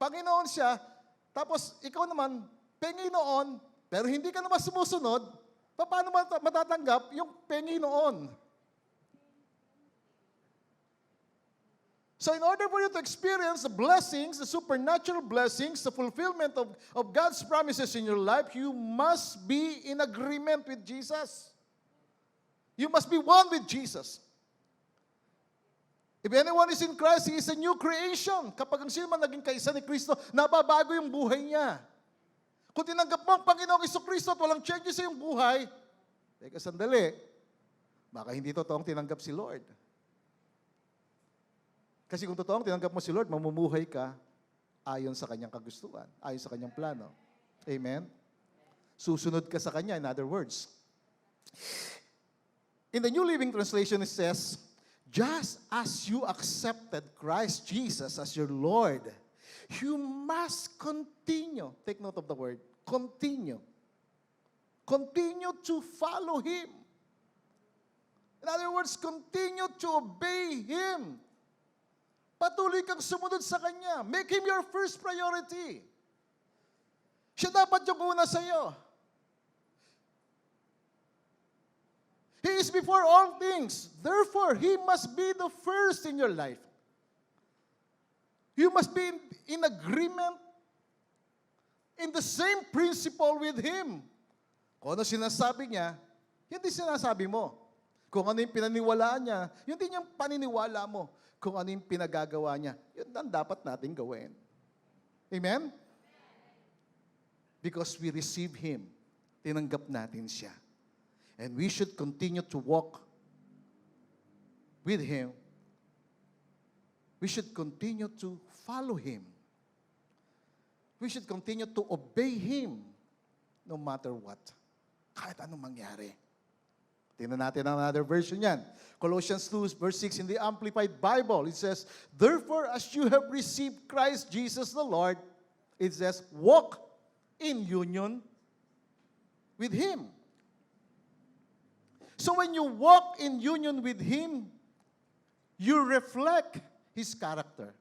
A: Panginoon siya, tapos ikaw naman, Panginoon, pero hindi ka naman sumusunod, paano matatanggap yung Panginoon? So in order for you to experience the blessings, the supernatural blessings, the fulfillment of God's promises in your life, you must be in agreement with Jesus. You must be one with Jesus. If anyone is in Christ, he is a new creation. Kapag ang sino man naging kaisa ni Kristo, nababago yung buhay niya. Kung tinanggap mo ang Panginoong Jesucristo at walang changes sa iyong buhay, teka sandali, baka hindi totoong tinanggap si Lord. Kasi kung totoong tinanggap mo si Lord, mamumuhay ka ayon sa kanyang kagustuhan, ayon sa kanyang plano. Amen? Susunod ka sa kanya, in other words. In the New Living Translation, it says, just as you accepted Christ Jesus as your Lord, you must continue. Take note of the word, continue. Continue to follow Him. In other words, continue to obey Him. Patuloy kang sumunod sa Kanya. Make Him your first priority. Siya dapat yung una sa iyo. He is before all things. Therefore, He must be the first in your life. You must be in agreement, in the same principle with Him. Kung ano sinasabi niya, yun din sinasabi mo. Kung ano yung pinaniwalaan niya, yun din yung paniniwala mo. Kung ano yung pinagagawa niya, yun ang dapat natin gawin. Amen? Because we receive Him. Tinanggap natin siya. And we should continue to walk with Him. We should continue to follow Him. We should continue to obey Him no matter what. Kahit anong mangyari. Tingnan natin ang another version yan. Colossians 2 verse 6 in the Amplified Bible. It says, therefore, as you have received Christ Jesus the Lord, it says, walk in union with Him. So when you walk in union with Him, you reflect His character.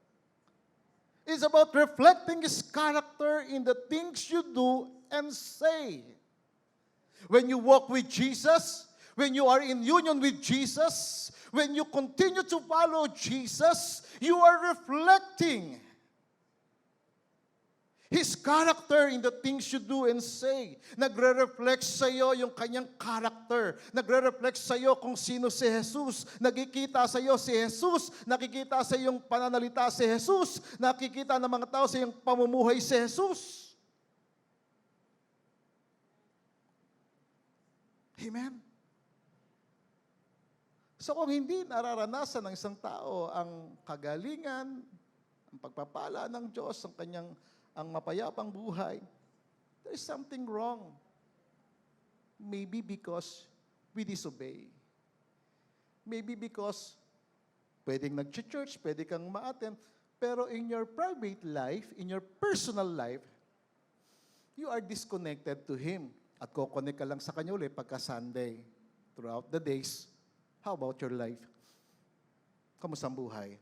A: It's about reflecting His character in the things you do and say. When you walk with Jesus, when you are in union with Jesus, when you continue to follow Jesus, you are reflecting His character in the things you do and say. Nagre-reflect sa iyo yung kanyang character. Nagre-reflect sa iyo kung sino si Jesus. Nakikita sa iyo si Jesus. Nakikita sa iyong pananalita si Jesus. Nakikita ng mga tao sa iyong pamumuhay si Jesus. Amen? So kung hindi nararanasan ng isang tao ang kagalingan, ang pagpapala ng Diyos, ang mapayapang buhay, there is something wrong. Maybe because we disobey. Maybe because pwedeng nag-church, pwede kang ma-attend, pero in your private life, in your personal life, you are disconnected to Him. At kukonek ka lang sa Kanya ulit pagka Sunday. Throughout the days, how about your life? Kamusta ang buhay?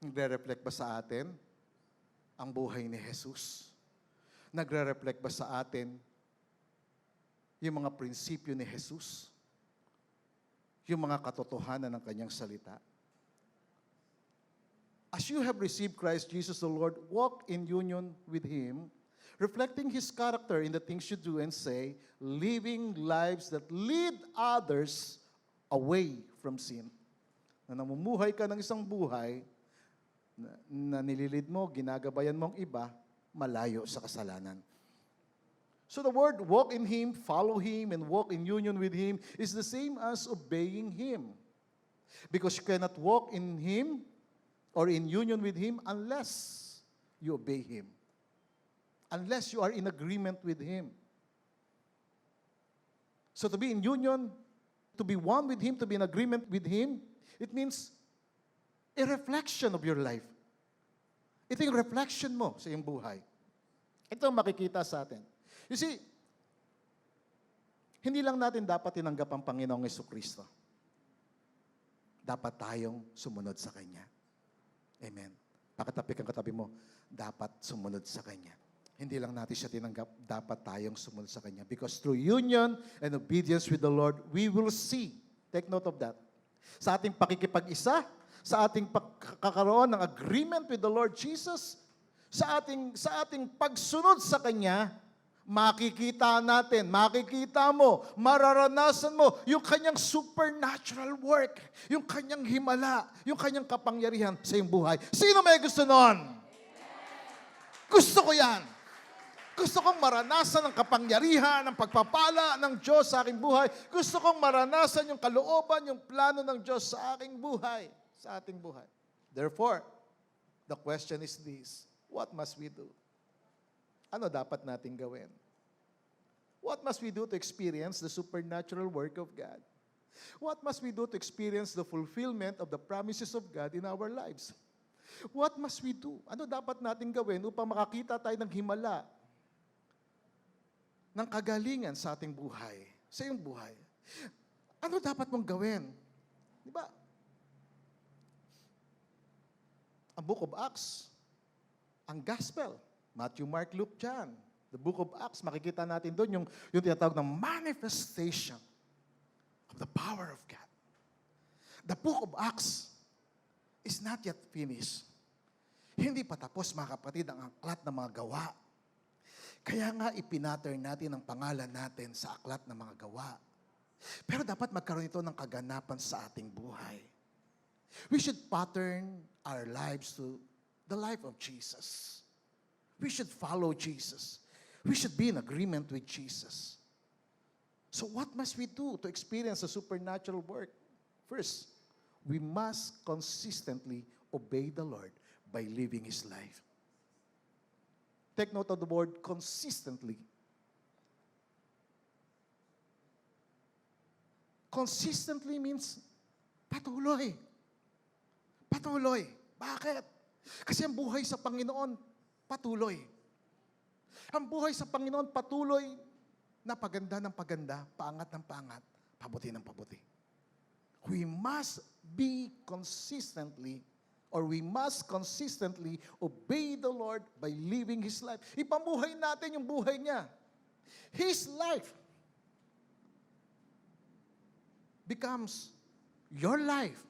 A: Nagre-reflect ba sa atin ang buhay ni Jesus? Nagre-reflect ba sa atin yung mga prinsipyo ni Jesus? Yung mga katotohanan ng kanyang salita? As you have received Christ Jesus the Lord, walk in union with Him, reflecting His character in the things you do and say, living lives that lead others away from sin. Na namumuhay ka ng isang buhay na nililid mo, ginagabayan mong iba, malayo sa kasalanan. So the word walk in Him, follow Him, and walk in union with Him is the same as obeying Him. Because you cannot walk in Him or in union with Him unless you obey Him. Unless you are in agreement with Him. So to be in union, to be one with Him, to be in agreement with Him, it means a reflection of your life. Ito yung reflection mo sa iyong buhay. Ito ang makikita sa atin. You see, hindi lang natin dapat tinanggap ang Panginoong Jesucristo. Dapat tayong sumunod sa Kanya. Amen. Pakatapik ang katabi mo, dapat sumunod sa Kanya. Hindi lang natin siya tinanggap, dapat tayong sumunod sa Kanya. Because through union and obedience with the Lord, we will see. Take note of that. Sa ating pakikipag-isa, sa ating magkakaroon ng agreement with the Lord Jesus, sa ating pagsunod sa Kanya, makikita mo, mararanasan mo yung Kanyang supernatural work, yung Kanyang himala, yung Kanyang kapangyarihan sa iyong buhay. Sino may gusto nun? Gusto ko yan. Gusto kong maranasan ang kapangyarihan, ang pagpapala ng Diyos sa aking buhay. Gusto kong maranasan yung kalooban, yung plano ng Diyos sa aking buhay, sa ating buhay. Therefore, the question is this: what must we do? Ano dapat nating gawin? What must we do to experience the supernatural work of God? What must we do to experience the fulfillment of the promises of God in our lives? What must we do? Ano dapat nating gawin upang makakita tayo ng himala, ng kagalingan sa ating buhay, sa iyong buhay? Ano dapat mong gawin? Di ba? Ang Book of Acts, ang Gospel, Matthew, Mark, Luke, John. The Book of Acts, makikita natin doon yung tinatawag ng manifestation of the power of God. The Book of Acts is not yet finished. Hindi pa tapos, mga kapatid, ang aklat ng mga gawa. Kaya nga ipinattern natin ang pangalan natin sa aklat ng mga gawa. Pero dapat magkaroon ito ng kaganapan sa ating buhay. We should pattern our lives to the life of Jesus. We should follow Jesus. We should be in agreement with Jesus. So what must we do to experience the supernatural work? First, we must consistently obey the Lord by living His life. Take note of the word consistently. Consistently means patuloy. Patuloy. Bakit? Kasi ang buhay sa Panginoon, patuloy. Ang buhay sa Panginoon, patuloy na paganda ng paganda, paangat ng paangat, pabuti ng pabuti. We must consistently obey the Lord by living His life. Ipamuhay natin yung buhay niya. His life becomes your life.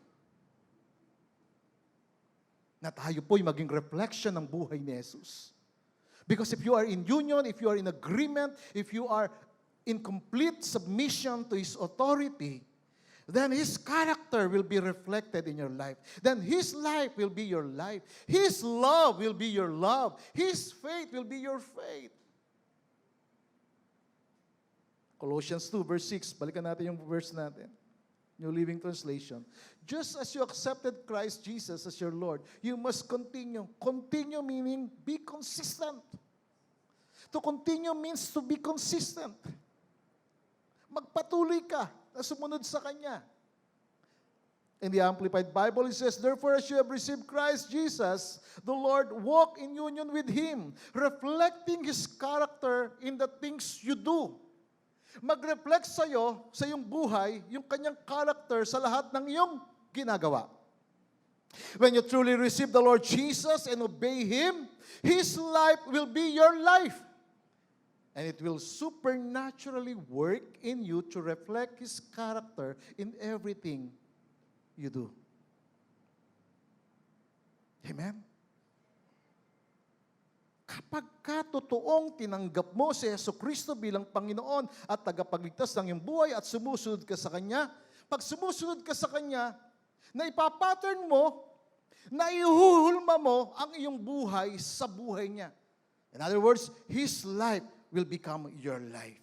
A: Na tayo po'y maging reflection ng buhay ni Jesus. Because if you are in union, if you are in agreement, if you are in complete submission to His authority, then His character will be reflected in your life. Then His life will be your life. His love will be your love. His faith will be your faith. Colossians 2 verse 6, balikan natin yung verse natin. New Living Translation. Just as you accepted Christ Jesus as your Lord, you must continue. Continue meaning be consistent. To continue means to be consistent. Magpatuloy ka na sumunod sa Kanya. In the Amplified Bible, it says, therefore, as you have received Christ Jesus, the Lord, walk in union with Him, reflecting His character in the things you do. Mag-reflect sa'yo, sa iyong buhay, yung Kanyang character sa lahat ng iyong ginagawa. When you truly receive the Lord Jesus and obey Him, His life will be your life. And it will supernaturally work in you to reflect His character in everything you do. Amen? Kapag ka totoong tinanggap mo si Jesucristo bilang Panginoon at tagapagligtas ng iyong buhay at sumusunod ka sa Kanya, pag sumusunod ka sa Kanya, na ipapattern mo, na ihuhulma mo ang iyong buhay sa buhay niya. In other words, His life will become your life.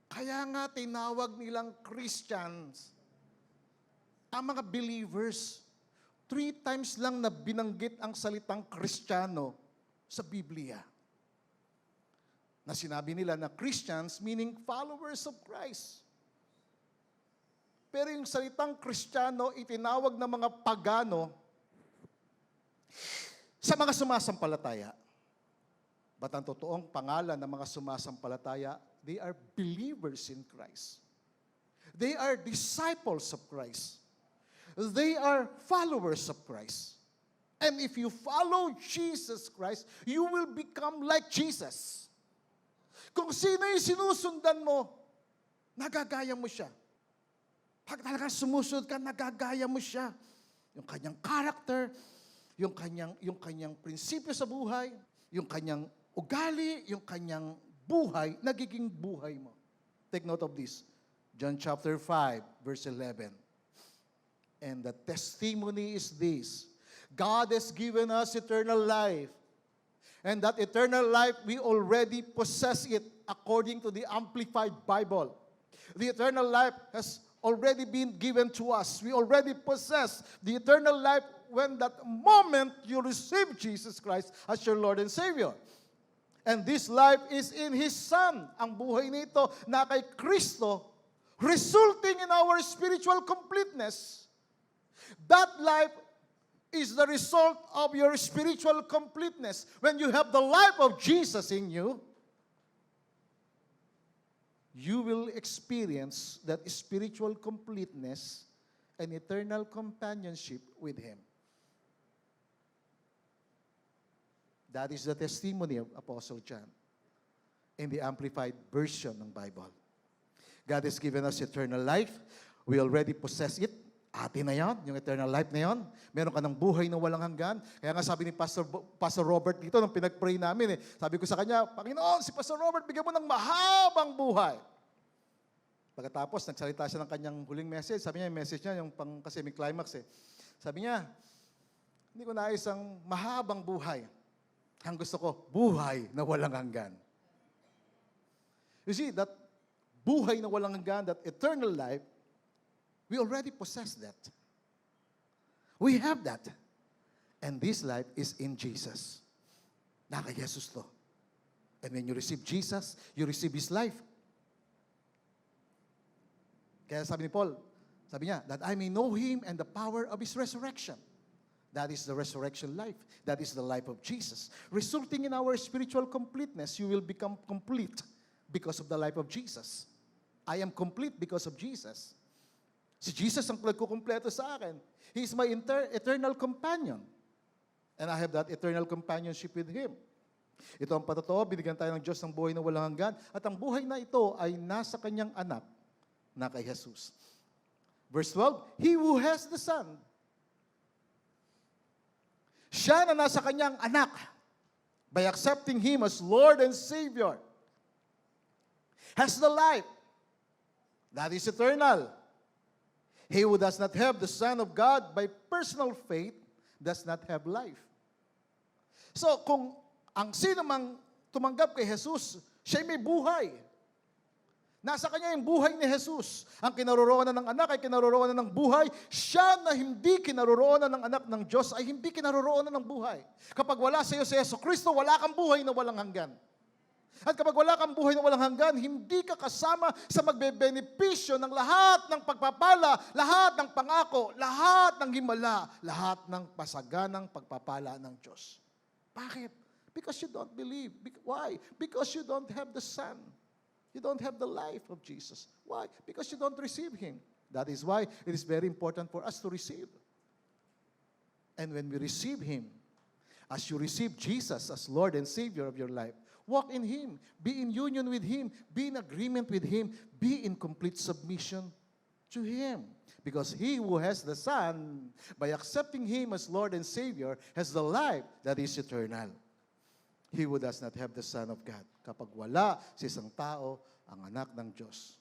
A: Kaya nga tinawag nilang Christians, ang mga believers, 3 times lang na binanggit ang salitang Kristiyano sa Biblia. Na sinabi nila na Christians meaning followers of Christ. Pero yung salitang Kristiyano, itinawag ng mga pagano sa mga sumasampalataya. But ang totoong pangalan ng mga sumasampalataya, they are believers in Christ. They are disciples of Christ. They are followers of Christ. And if you follow Jesus Christ, you will become like Jesus. Kung sino yung sinusundan mo, nagagaya mo siya. Pag talaga sumusunod ka, nagagaya mo siya. Yung kanyang character, yung kanyang prinsipyo sa buhay, yung kanyang ugali, yung kanyang buhay, nagiging buhay mo. Take note of this. John chapter 5, verse 11. And the testimony is this: God has given us eternal life. And that eternal life, we already possess it according to the Amplified Bible. The eternal life has already been given to us. We already possess the eternal life when that moment you receive Jesus Christ as your Lord and Savior. And this life is in His Son. Ang buhay nito na kay Kristo, resulting in our spiritual completeness. That life is the result of your spiritual completeness. When you have the life of Jesus in you, you will experience that spiritual completeness and eternal companionship with Him. That is the testimony of Apostle John in the Amplified Version ng Bible. God has given us eternal life. We already possess it. Atin na yan, yung eternal life na yan. Meron ka ng buhay na walang hanggan. Kaya nga sabi ni Pastor Robert dito, nung pinag-pray namin, sabi ko sa kanya, Panginoon, si Pastor Robert, bigyan mo ng mahabang buhay. Pagkatapos, nagsalita siya ng kanyang huling message. Sabi niya, yung message niya, yung kasi may climax Sabi niya, hindi ko nais ang mahabang buhay. Ang gusto ko, buhay na walang hanggan. You see, that buhay na walang hanggan, that eternal life, we already possess that. We have that. And this life is in Jesus. Naka Jesus to. And when you receive Jesus, you receive His life. Kaya sabi ni Paul, sabi niya, that I may know Him and the power of His resurrection. That is the resurrection life. That is the life of Jesus. Resulting in our spiritual completeness, you will become complete because of the life of Jesus. I am complete because of Jesus. Si Jesus ang nagkukumpleto sa akin. He is my eternal companion. And I have that eternal companionship with Him. Ito ang patotoo, binigyan tayo ng Diyos ng buhay na walang hanggan. At ang buhay na ito ay nasa Kanyang anak na kay Jesus. Verse 12, He who has the Son. Siya na nasa Kanyang anak, by accepting Him as Lord and Savior, has the life. That is eternal. He who does not have the Son of God by personal faith does not have life. So, kung ang sino mang tumanggap kay Jesus, siya'y may buhay. Nasa kanya yung buhay ni Jesus. Ang kinaroroonan ng anak ay kinaroroonan ng buhay. Siya na hindi kinaroroonan ng anak ng Diyos ay hindi kinaroroonan ng buhay. Kapag wala sa iyo si Yesu Kristo, wala kang buhay na walang hanggan. At kapag wala kang buhay na walang hanggan, hindi ka kasama sa magbebenepisyo ng lahat ng pagpapala, lahat ng pangako, lahat ng himala, lahat ng pasaganang pagpapala ng Diyos. Bakit? Because you don't believe. Why? Because you don't have the Son. You don't have the life of Jesus. Why? Because you don't receive Him. That is why it is very important for us to receive. And when we receive Him, as you receive Jesus as Lord and Savior of your life, walk in Him. Be in union with Him. Be in agreement with Him. Be in complete submission to Him. Because he who has the Son, by accepting Him as Lord and Savior, has the life that is eternal. He who does not have the Son of God. Kapag wala si isang tao, ang anak ng Diyos,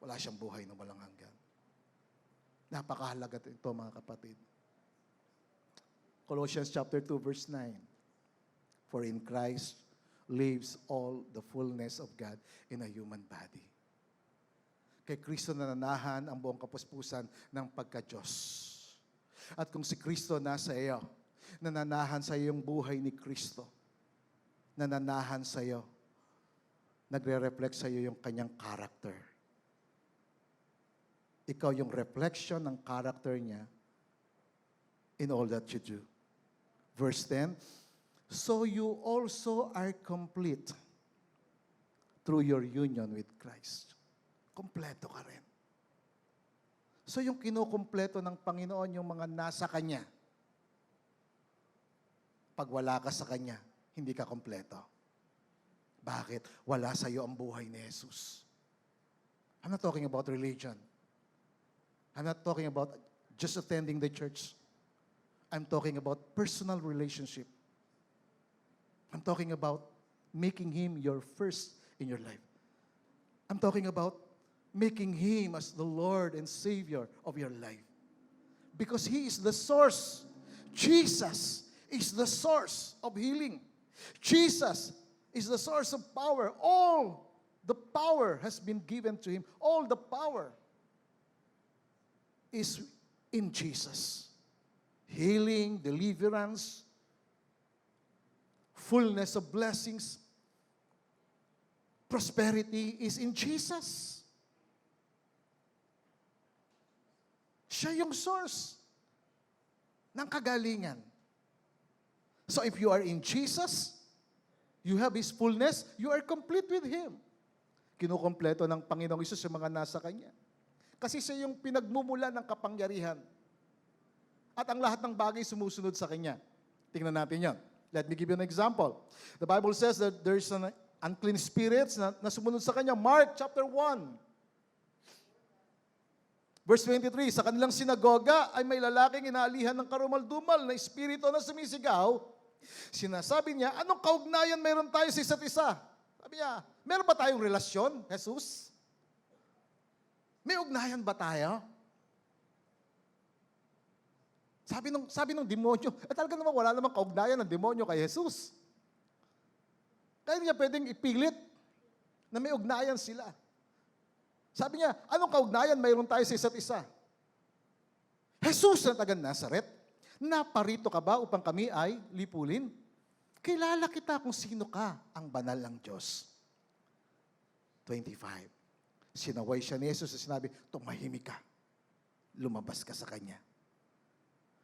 A: wala siyang buhay na walang hanggan. Napakahalaga ito, mga kapatid. Colossians chapter 2, verse 9. For in Christ lives all the fullness of God in a human body. Kay Kristo nananahan ang buong kapuspusan ng pagka-Diyos. At kung si Kristo nasa iyo, nananahan sa iyo yung buhay ni Kristo. Nananahan sa iyo. Nagre-reflect sa iyo yung kanyang character. Ikaw yung reflection ng character niya in all that you do. Verse 10, so you also are complete through your union with Christ. Kompleto ka rin. So yung kinukumpleto ng Panginoon, yung mga nasa Kanya. Pag wala ka sa Kanya, hindi ka kompleto. Bakit? Wala sa iyo ang buhay ni Jesus. I'm not talking about religion. I'm not talking about just attending the church. I'm talking about personal relationship. I'm talking about making Him your first in your life. I'm talking about making Him as the Lord and Savior of your life. Because He is the source. Jesus is the source of healing. Jesus is the source of power. All the power has been given to Him. All the power is in Jesus. Healing, deliverance, fullness of blessings, prosperity is in Jesus. Siya yung source ng kagalingan. So if you are in Jesus, you have His fullness, you are complete with Him. Kinukompleto ng Panginoong Hesus yung mga nasa Kanya. Kasi siya yung pinagmumula ng kapangyarihan. At ang lahat ng bagay sumusunod sa Kanya. Tingnan natin yan. Let me give you an example. The Bible says that there's an unclean spirits na sumunod sa Kanya. Mark chapter 1. Verse 23, sa kanilang sinagoga ay may lalaking inaalihan ng karumal-dumal na espiritu na sumisigaw. Sinasabi niya, anong kaugnayan mayroon tayo sa isa't isa? Sabi niya, meron ba tayong relasyon, Jesus? May ugnayan ba tayo? Sabi ng demonyo, talaga naman wala namang kaugnayan ng demonyo kay Jesus. Kaya niya pwedeng ipilit na may ugnayan sila. Sabi niya, anong kaugnayan mayroon tayo sa isa't isa? Jesus na taga Nazaret, naparito ka ba upang kami ay lipulin? Kilala kita kung sino ka, ang banal ng Diyos. 25. Sinaway siya ni Jesus at sinabi, tumahimik ka. Lumabas ka sa kanya.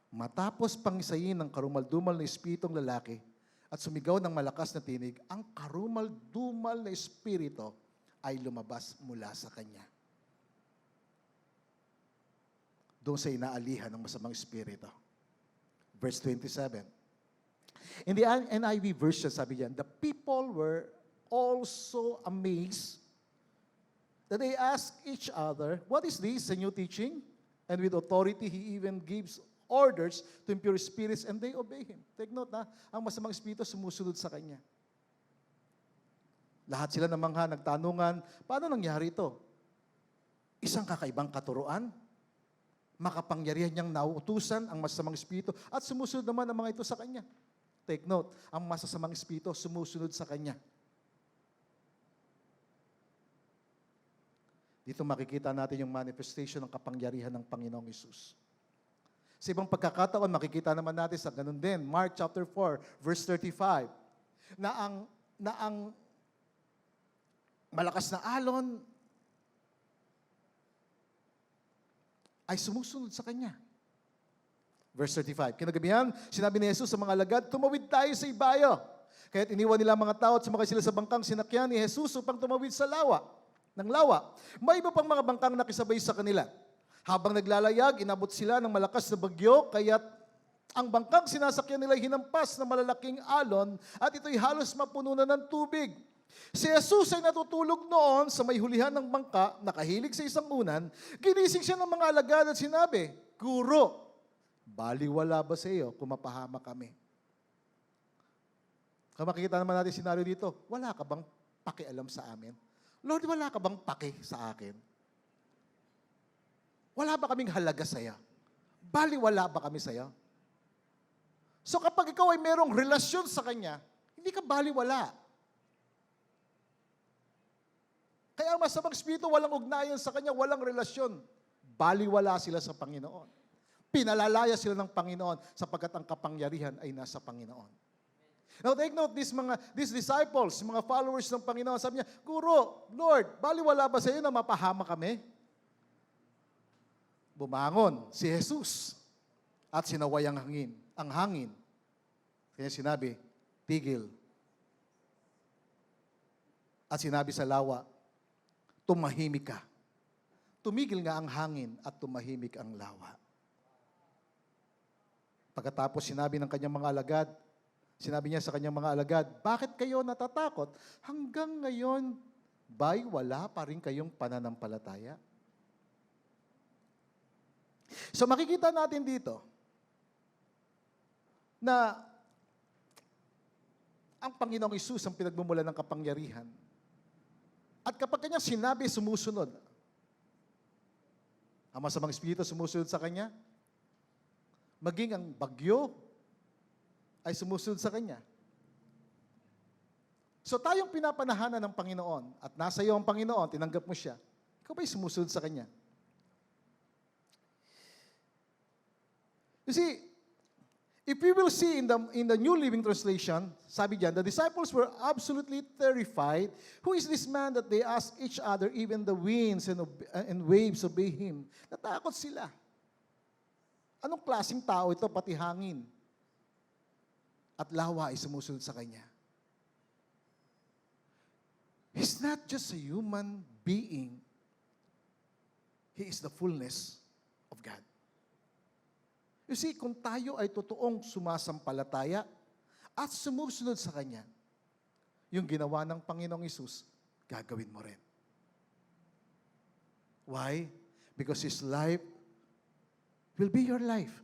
A: Matapos pangisayin ng karumal-dumal na espiritong lalaki at sumigaw ng malakas na tinig, ang karumal-dumal na espiritu ay lumabas mula sa kanya. Doon sa inaalihan ng masamang espiritu. Verse 27. In the NIV version, sabi diyan, the people were also amazed that they asked each other, what is this, a new teaching? And with authority, He even gives orders to impure spirits and they obey Him. Take note na, ang masamang espiritu sumusunod sa Kanya. Lahat sila namangha, nagtanungan, paano nangyari ito? Isang kakaibang katuruan, makapangyarihan niyang nauutusan ang masamang espiritu at sumusunod naman ang mga ito sa Kanya. Take note, ang masasamang espiritu sumusunod sa Kanya. Dito makikita natin yung manifestation ng kapangyarihan ng Panginoong Hesus. Sa ibang pagkakataon, makikita naman natin sa ganun din. Mark chapter 4, verse 35, na ang malakas na alon ay sumusunod sa Kanya. Verse 35, kinagabihan, sinabi ni Jesus sa mga alagad, tumawid tayo sa ibayo. Kaya't iniwan nila ang mga tao at sumakay sila sa bangkang sinakyan ni Jesus upang tumawid sa lawa. May iba pang mga bangkang nakisabay sa kanila. Habang naglalayag, inabot sila ng malakas na bagyo, kaya't ang bangkang sinasakyan nila hinampas ng malalaking alon at ito'y halos mapuno na ng tubig. Si Jesus ay natutulog noon sa may hulihan ng bangka, nakahilig sa isang unan, ginising siya ng mga alagad at sinabi, Guro, baliwala ba sa iyo kung mapahama kami? Kung makikita naman natin senaryo dito, wala ka bang pakialam sa amin? Lord, wala ka bang paki sa akin? Wala ba kaming halaga sa iyo? Baliwala ba kami sa iyo? So kapag ikaw ay merong relasyon sa Kanya, hindi ka baliwala. Kaya ang masamang espiritu, walang ugnayan sa Kanya, walang relasyon. Baliwala sila sa Panginoon. Pinalalaya sila ng Panginoon sapagkat ang kapangyarihan ay nasa Panginoon. Now take note, these disciples, mga followers ng Panginoon, sabi niya, Guro, Lord, baliwala ba sa iyo na mapahama kami? Bumangon si Jesus at sinaway ang hangin. Kaya sinabi, tigil. At sinabi sa lawa, tumahimik ka. Tumigil nga ang hangin at tumahimik ang lawa. Pagkatapos sinabi ng kanyang mga alagad, sinabi niya sa kanyang mga alagad, bakit kayo natatakot? Hanggang ngayon, ba'y wala pa rin kayong pananampalataya? So makikita natin dito na ang Panginoong Hesus ang pinagmumulan ng kapangyarihan. At kapag kanyang sinabi, sumusunod. Ang masamang espiritu sumusunod sa kanya. Maging ang bagyo ay sumusunod sa kanya. So tayong pinapanahanan ng Panginoon at nasa iyo ang Panginoon, tinanggap mo siya, ikaw ba'y sumusunod sa Kanya? You see, if we will see in the New Living Translation, sabi diyan, the disciples were absolutely terrified. Who is this man that they ask each other, even the winds and waves obey him? Natakot sila. Anong klaseng tao ito, pati hangin? At lawa ay sumusunod sa Kanya. He's not just a human being. He is the fullness of God. You see, kung tayo ay totoong sumasampalataya at sumusunod sa Kanya, yung ginawa ng Panginoong Hesus, gagawin mo rin. Why? Because His life will be your life.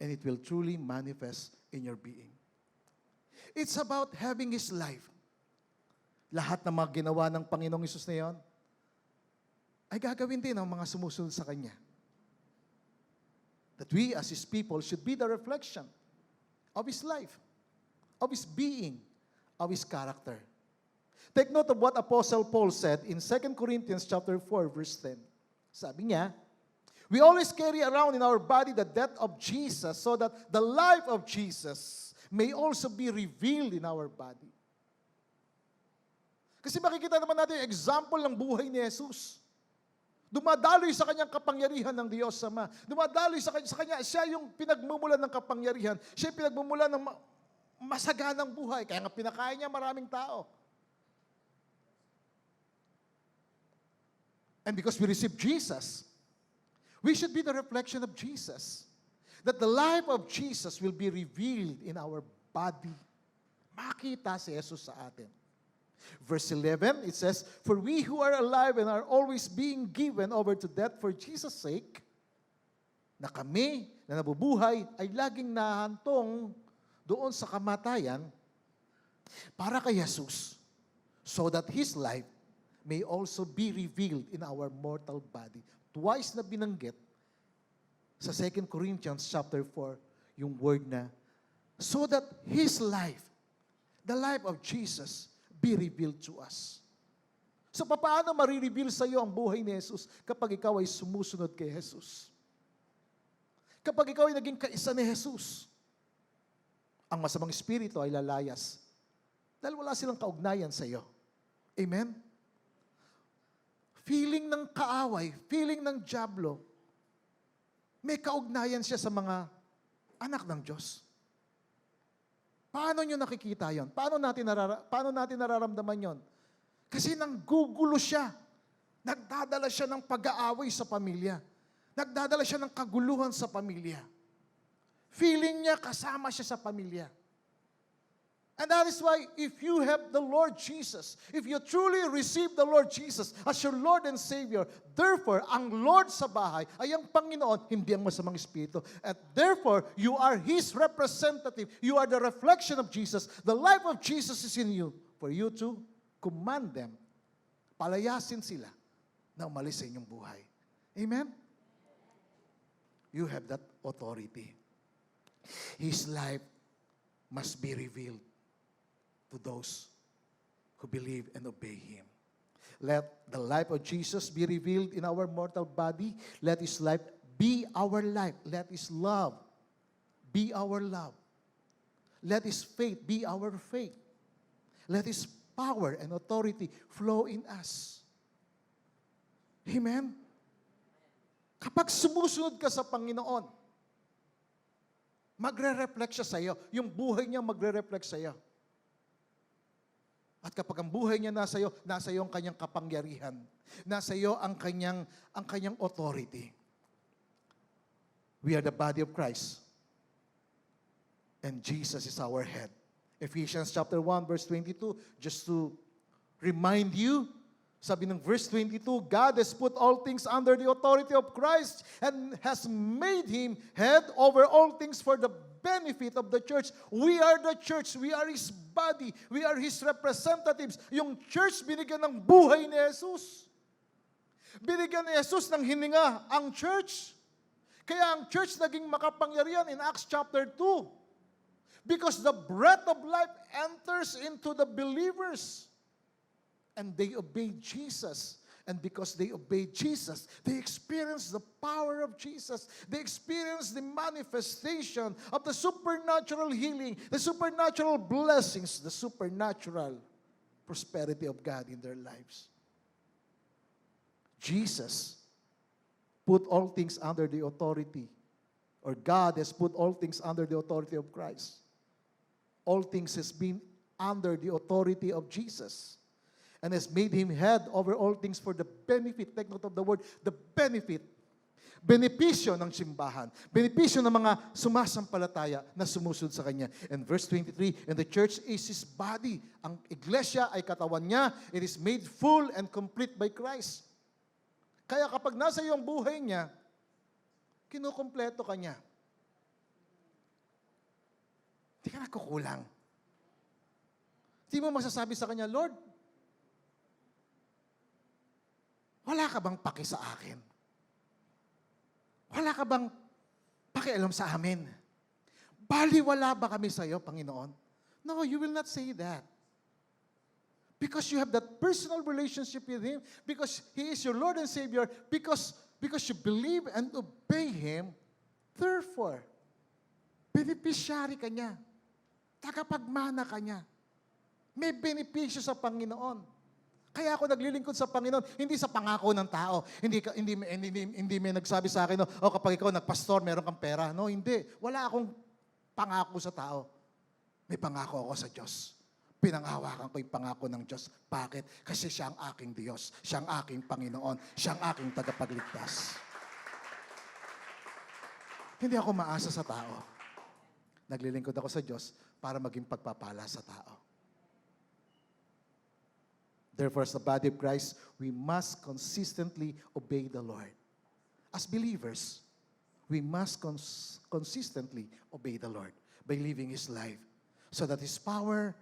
A: And it will truly manifest in your being. It's about having His life. Lahat ng mga ginawa ng Panginoong Hesus na yon, ay gagawin din ng mga sumusunod sa Kanya. That we as His people should be the reflection of His life, of His being, of His character. Take note of what Apostle Paul said in 2 Corinthians chapter 4, verse 10. Sabi niya, we always carry around in our body the death of Jesus so that the life of Jesus may also be revealed in our body. Kasi makikita naman natin yung example ng buhay ni Jesus. Dumadaloy sa kanyang kapangyarihan ng Diyos Ama. Dumadaloy sa kanya, siya yung pinagmumulan ng kapangyarihan. Siya yung pinagmumulan ng masaganang buhay. Kaya nga pinakain niya maraming tao. And because we receive Jesus, we should be the reflection of Jesus. That the life of Jesus will be revealed in our body. Makita si Jesus sa atin. Verse 11, it says, for we who are alive and are always being given over to death for Jesus' sake, na kami na nabubuhay ay laging nahantong doon sa kamatayan para kay Jesus, so that His life may also be revealed in our mortal body. Twice na binanggit sa 2 Corinthians chapter 4, yung word na, so that His life, the life of Jesus, be revealed to us. So, paano marireveal sa iyo ang buhay ni Jesus kapag ikaw ay sumusunod kay Jesus? Kapag ikaw ay naging kaisa ni Jesus, ang masamang espiritu ay lalayas dahil wala silang kaugnayan sa iyo. Amen? Feeling ng kaaway, feeling ng dyablo, may kaugnayan siya sa mga anak ng Diyos. Paano nyo nakikita yon? Paano natin nararamdaman yon? Kasi nanggugulo siya. Nagdadala siya ng pag-aaway sa pamilya. Nagdadala siya ng kaguluhan sa pamilya. Feeling niya kasama siya sa pamilya. And that is why if you have the Lord Jesus, if you truly receive the Lord Jesus as your Lord and Savior, therefore, ang Lord sa bahay ay ang Panginoon, hindi ang masamang espiritu. At therefore, you are His representative. You are the reflection of Jesus. The life of Jesus is in you for you to command them. Palayasin sila na umalis sa inyong buhay. Amen? You have that authority. His life must be revealed to those who believe and obey Him. Let the life of Jesus be revealed in our mortal body. Let His life be our life. Let His love be our love. Let His faith be our faith. Let His power and authority flow in us. Amen? Kapag sumusunod ka sa Panginoon, magre-reflect siya sa iyo. Yung buhay niya magre-reflect sa iyo. At kapag ang buhay niya nasa iyo ang kanyang kapangyarihan. Nasa iyo ang kanyang authority. We are the body of Christ. And Jesus is our head. Ephesians chapter 1, verse 22, just to remind you, Sabi ng verse 22, God has put all things under the authority of Christ and has made Him head over all things for the benefit of the church. We are the church. We are His body. We are His representatives. Yung church, binigyan ng buhay ni Jesus. Binigyan ni Jesus ng hininga ang church. Kaya ang church naging makapangyarihan in Acts chapter 2. Because the breath of life enters into the believers. And they obeyed Jesus. And because they obeyed Jesus, they experienced the power of Jesus. They experienced the manifestation of the supernatural healing, the supernatural blessings, the supernatural prosperity of God in their lives. Jesus put all things under the authority, or God has put all things under the authority of Christ. All things has been under the authority of Jesus. And has made Him head over all things for the benefit. Take note of the word, the benefit. Benepisyo ng simbahan. Benepisyo ng mga sumasampalataya na sumusunod sa Kanya. And verse 23, and the church is His body. Ang iglesia ay katawan niya. It is made full and complete by Christ. Kaya kapag nasa iyong buhay niya, kinukumpleto ka niya. Hindi ka nagkukulang. Hindi mo masasabi sa Kanya, Lord, wala ka bang paki sa akin? Wala ka bang pakialam sa amin? Baliwala ba kami sa iyo, Panginoon? No, you will not say that. Because you have that personal relationship with Him, because He is your Lord and Savior, because you believe and obey Him, therefore, beneficiary ka niya. Tagapagmana ka niya. May benepisyo sa Panginoon. Kaya ako naglilingkod sa Panginoon, hindi sa pangako ng tao. Hindi may nagsabi sa akin, kapag ikaw nagpastor, meron kang pera. No, hindi. Wala akong pangako sa tao. May pangako ako sa Diyos. Pinangawakan ko yung pangako ng Diyos. Bakit? Kasi siya ang aking Diyos. Siya ang aking Panginoon. Siya ang aking tagapagligtas. Hindi ako maasa sa tao. Naglilingkod ako sa Diyos para maging pagpapala sa tao. Therefore, as the body of Christ, we must consistently obey the Lord. As believers, we must consistently obey the Lord by living His life so that His power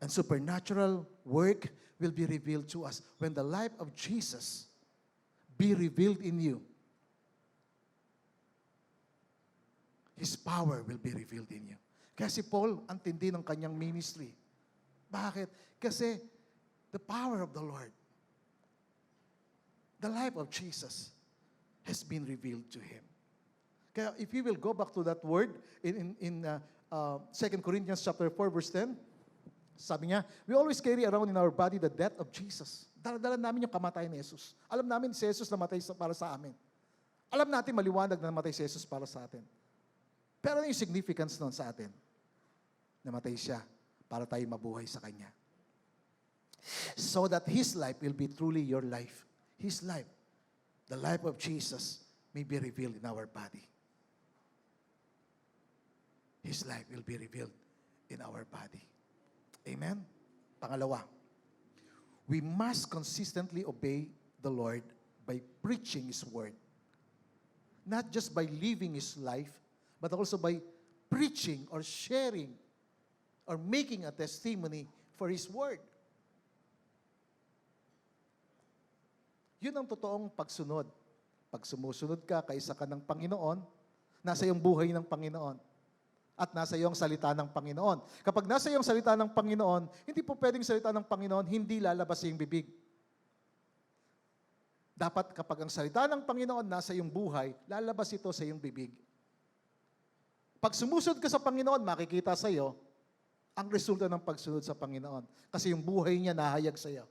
A: and supernatural work will be revealed to us. When the life of Jesus be revealed in you, His power will be revealed in you. Kaya si Paul, ang tindi ng kanyang ministry. Bakit? Kasi the power of the Lord, the life of Jesus has been revealed to him. Kaya if you will go back to that word in 2 Corinthians chapter 4 verse 10, sabi niya, we always carry around in our body the death of Jesus. Dala-dala namin yung kamatayan ni Jesus. Alam namin si Jesus namatay para sa amin. Alam natin maliwanag na namatay si Jesus para sa atin. Pero ano yung significance nun sa atin? Namatay siya para tayo mabuhay sa Kanya. So that His life will be truly your life. His life, the life of Jesus, may be revealed in our body. His life will be revealed in our body. Amen? Pangalawa, we must consistently obey the Lord by preaching His word. Not just by living His life, but also by preaching or sharing or making a testimony for His word. Yun ang totoong pagsunod. Pag sumusunod ka, kaisa ka ng Panginoon, nasa iyong buhay ng Panginoon. At nasa iyong salita ng Panginoon. Kapag nasa iyong salita ng Panginoon, hindi po pwedeng salita ng Panginoon, hindi lalabas sa iyong bibig. Dapat kapag ang salita ng Panginoon nasa iyong buhay, lalabas ito sa iyong bibig. Pag sumusunod ka sa Panginoon, makikita sa iyo ang resulta ng pagsunod sa Panginoon. Kasi yung buhay niya nahayag sa iyo.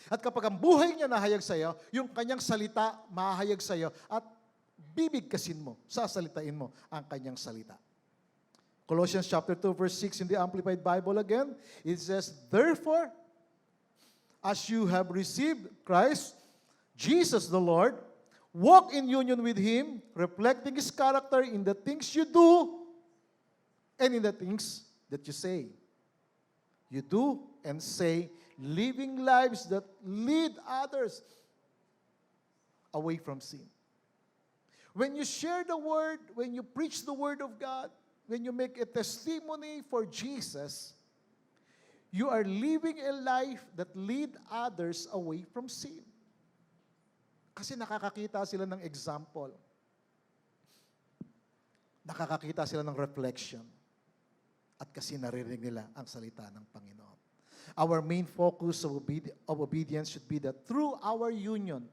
A: At kapag ang buhay niya nahayag sa iyo, yung kanyang salita mahayag sa iyo at bibigkasin mo, sasalitain mo ang kanyang salita. Colossians chapter 2 verse 6 in the Amplified Bible again, it says, therefore, as you have received Christ, Jesus the Lord, walk in union with Him, reflecting His character in the things you do and in the things that you say. You do and say living lives that lead others away from sin. When you share the word, when you preach the word of God, when you make a testimony for Jesus, you are living a life that lead others away from sin. Kasi nakakakita sila ng example. Nakakakita sila ng reflection. At kasi naririnig nila ang salita ng Panginoon. Our main focus of obedience should be that through our union,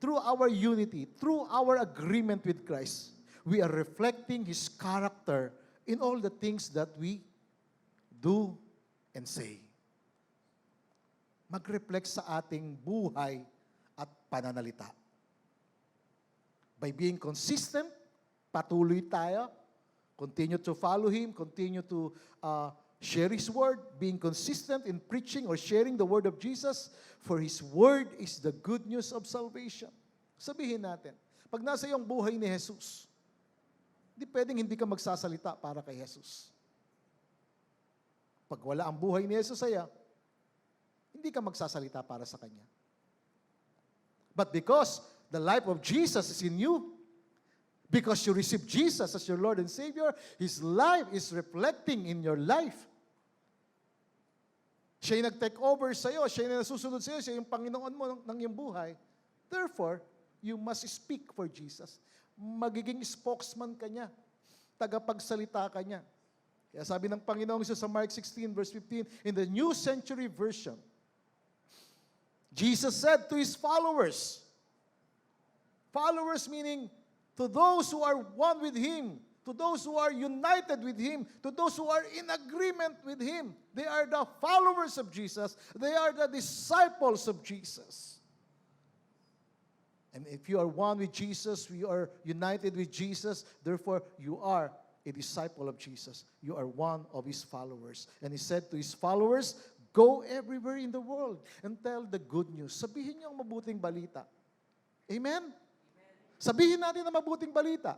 A: through our unity, through our agreement with Christ, we are reflecting His character in all the things that we do and say. Mag-reflect sa ating buhay at pananalita. By being consistent, patuloy tayo, continue to follow Him, continue to share His Word, being consistent in preaching or sharing the Word of Jesus, for His Word is the good news of salvation. Sabihin natin, pag nasa iyong buhay ni Jesus, hindi pwedeng hindi ka magsasalita para kay Jesus. Pag wala ang buhay ni Jesus sa'yo, hindi ka magsasalita para sa Kanya. But because the life of Jesus is in you, because you receive Jesus as your Lord and Savior, His life is reflecting in your life. Siya yung nag-take over sa'yo, siya yung nasusunod sa'yo, siya yung Panginoon mo ng iyong buhay. Therefore, you must speak for Jesus. Magiging spokesman ka niya. Tagapagsalita ka niya. Kaya sabi ng Panginoong Hesus sa Mark 16 verse 15, in the New Century Version, Jesus said to His followers meaning to those who are one with Him, to those who are united with Him, to those who are in agreement with Him. They are the followers of Jesus. They are the disciples of Jesus. And if you are one with Jesus, you are united with Jesus, therefore you are a disciple of Jesus. You are one of His followers. And He said to His followers, go everywhere in the world and tell the good news. Sabihin niyo ang mabuting balita. Amen? Sabihin natin ang mabuting balita.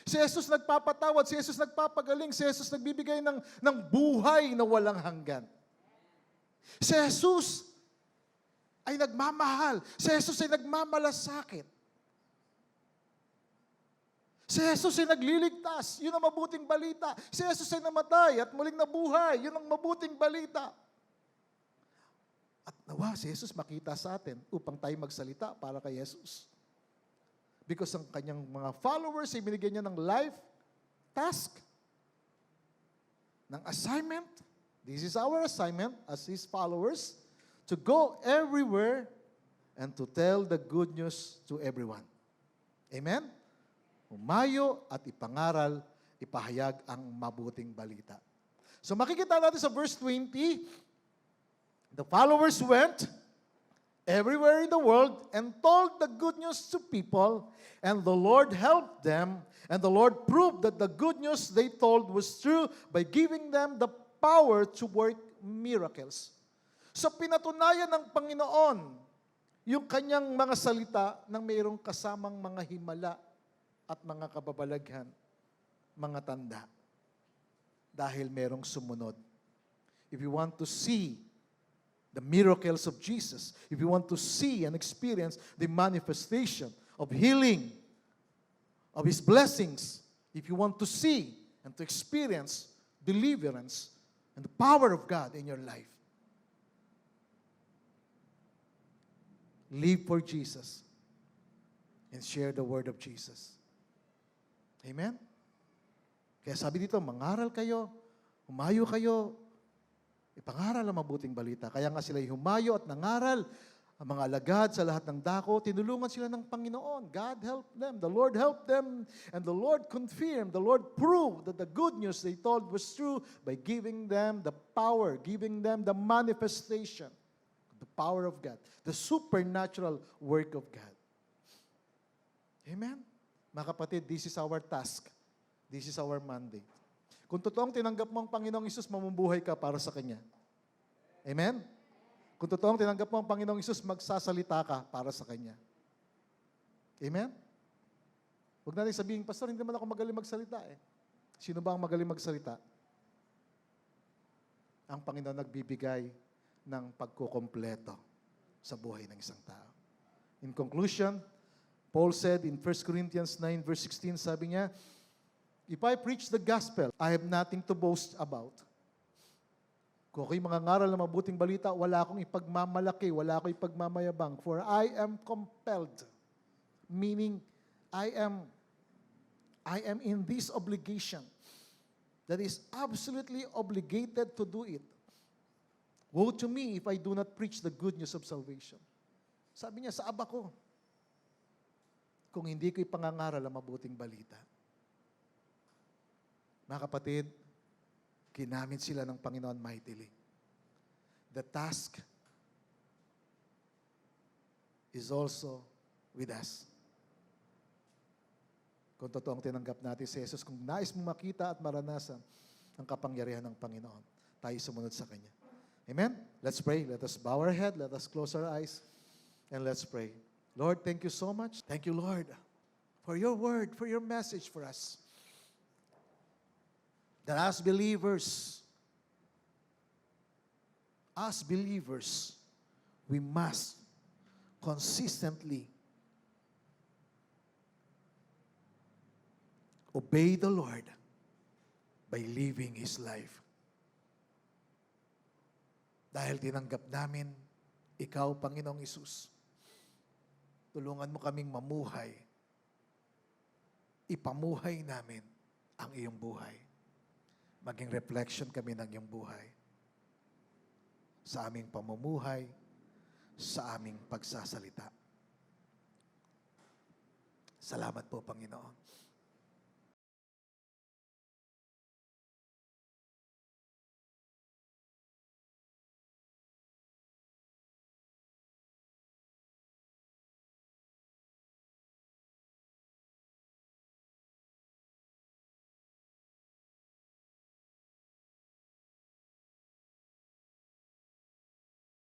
A: Si Jesus nagpapatawad, si Jesus nagpapagaling, si Jesus nagbibigay ng buhay na walang hanggan. Si Jesus ay nagmamahal. Si Jesus ay nagmamalasakit. Si Jesus ay nagliligtas. Yun ang mabuting balita. Si Jesus ay namatay at muling nabuhay. Yun ang mabuting balita. At nawa, si Jesus makita sa atin upang tayo magsalita para kay Jesus. Because ang kanyang mga followers ay binigyan niya ng life, task, ng assignment. This is our assignment as His followers, to go everywhere and to tell the good news to everyone. Amen? Humayo at ipangaral, ipahayag ang mabuting balita. So makikita natin sa verse 20, the followers went everywhere in the world and told the good news to people, and the Lord helped them, and the Lord proved that the good news they told was true by giving them the power to work miracles. So pinatunayan ng Panginoon yung kanyang mga salita nang mayroong kasamang mga himala at mga kababalaghan, mga tanda. Dahil mayroong sumunod. If you want to see the miracles of Jesus, if you want to see and experience the manifestation of healing, of His blessings, if you want to see and to experience deliverance and the power of God in your life, live for Jesus and share the word of Jesus. Amen? Kaya sabi dito, mangaral kayo, humayo kayo, ipangaral ang mabuting balita. Kaya nga sila humayo at nangaral, ang mga alagad sa lahat ng dako, tinulungan sila ng Panginoon. God helped them, the Lord helped them, and the Lord confirmed, the Lord proved that the good news they told was true by giving them the power, giving them the manifestation, the power of God, the supernatural work of God. Amen? Mga kapatid, this is our task. This is our mandate. Kung totoong tinanggap mo ang Panginoong Hesus, mamumuhay ka para sa Kanya. Amen? Kung totoong tinanggap mo ang Panginoong Hesus, magsasalita ka para sa Kanya. Amen? Huwag natin sabihin, Pastor, hindi naman ako magaling magsalita eh. Sino ba ang magaling magsalita? Ang Panginoon nagbibigay ng pagkukompleto sa buhay ng isang tao. In conclusion, Paul said in 1 Corinthians 9 verse 16, sabi niya, if I preach the gospel, I have nothing to boast about. Kung ako'y mangangaral ng mabuting balita, wala akong ipagmamalaki, wala akong ipagmamayabang, for I am compelled. Meaning, I am in this obligation that is absolutely obligated to do it. Woe to me if I do not preach the good news of salvation. Sabi niya, sa aba ko, kung hindi ko ipangangaral ang mabuting balita. Mga kapatid, ginamit sila ng Panginoon mightily. The task is also with us. Kung totoong tinanggap natin si Jesus, kung nais mong makita at maranasan ang kapangyarihan ng Panginoon, tayo sumunod sa Kanya. Amen? Let's pray. Let us bow our head. Let us close our eyes. And let's pray. Lord, thank you so much. Thank you, Lord, for your word, for your message for us. That as believers, we must consistently obey the Lord by living His life. Dahil tinanggap namin, Ikaw, Panginoong Hesus, tulungan mo kaming mamuhay. Ipamuhay namin ang iyong buhay. Maging reflection kami ng iyong buhay. Sa aming pamumuhay, sa aming pagsasalita. Salamat po, Panginoon.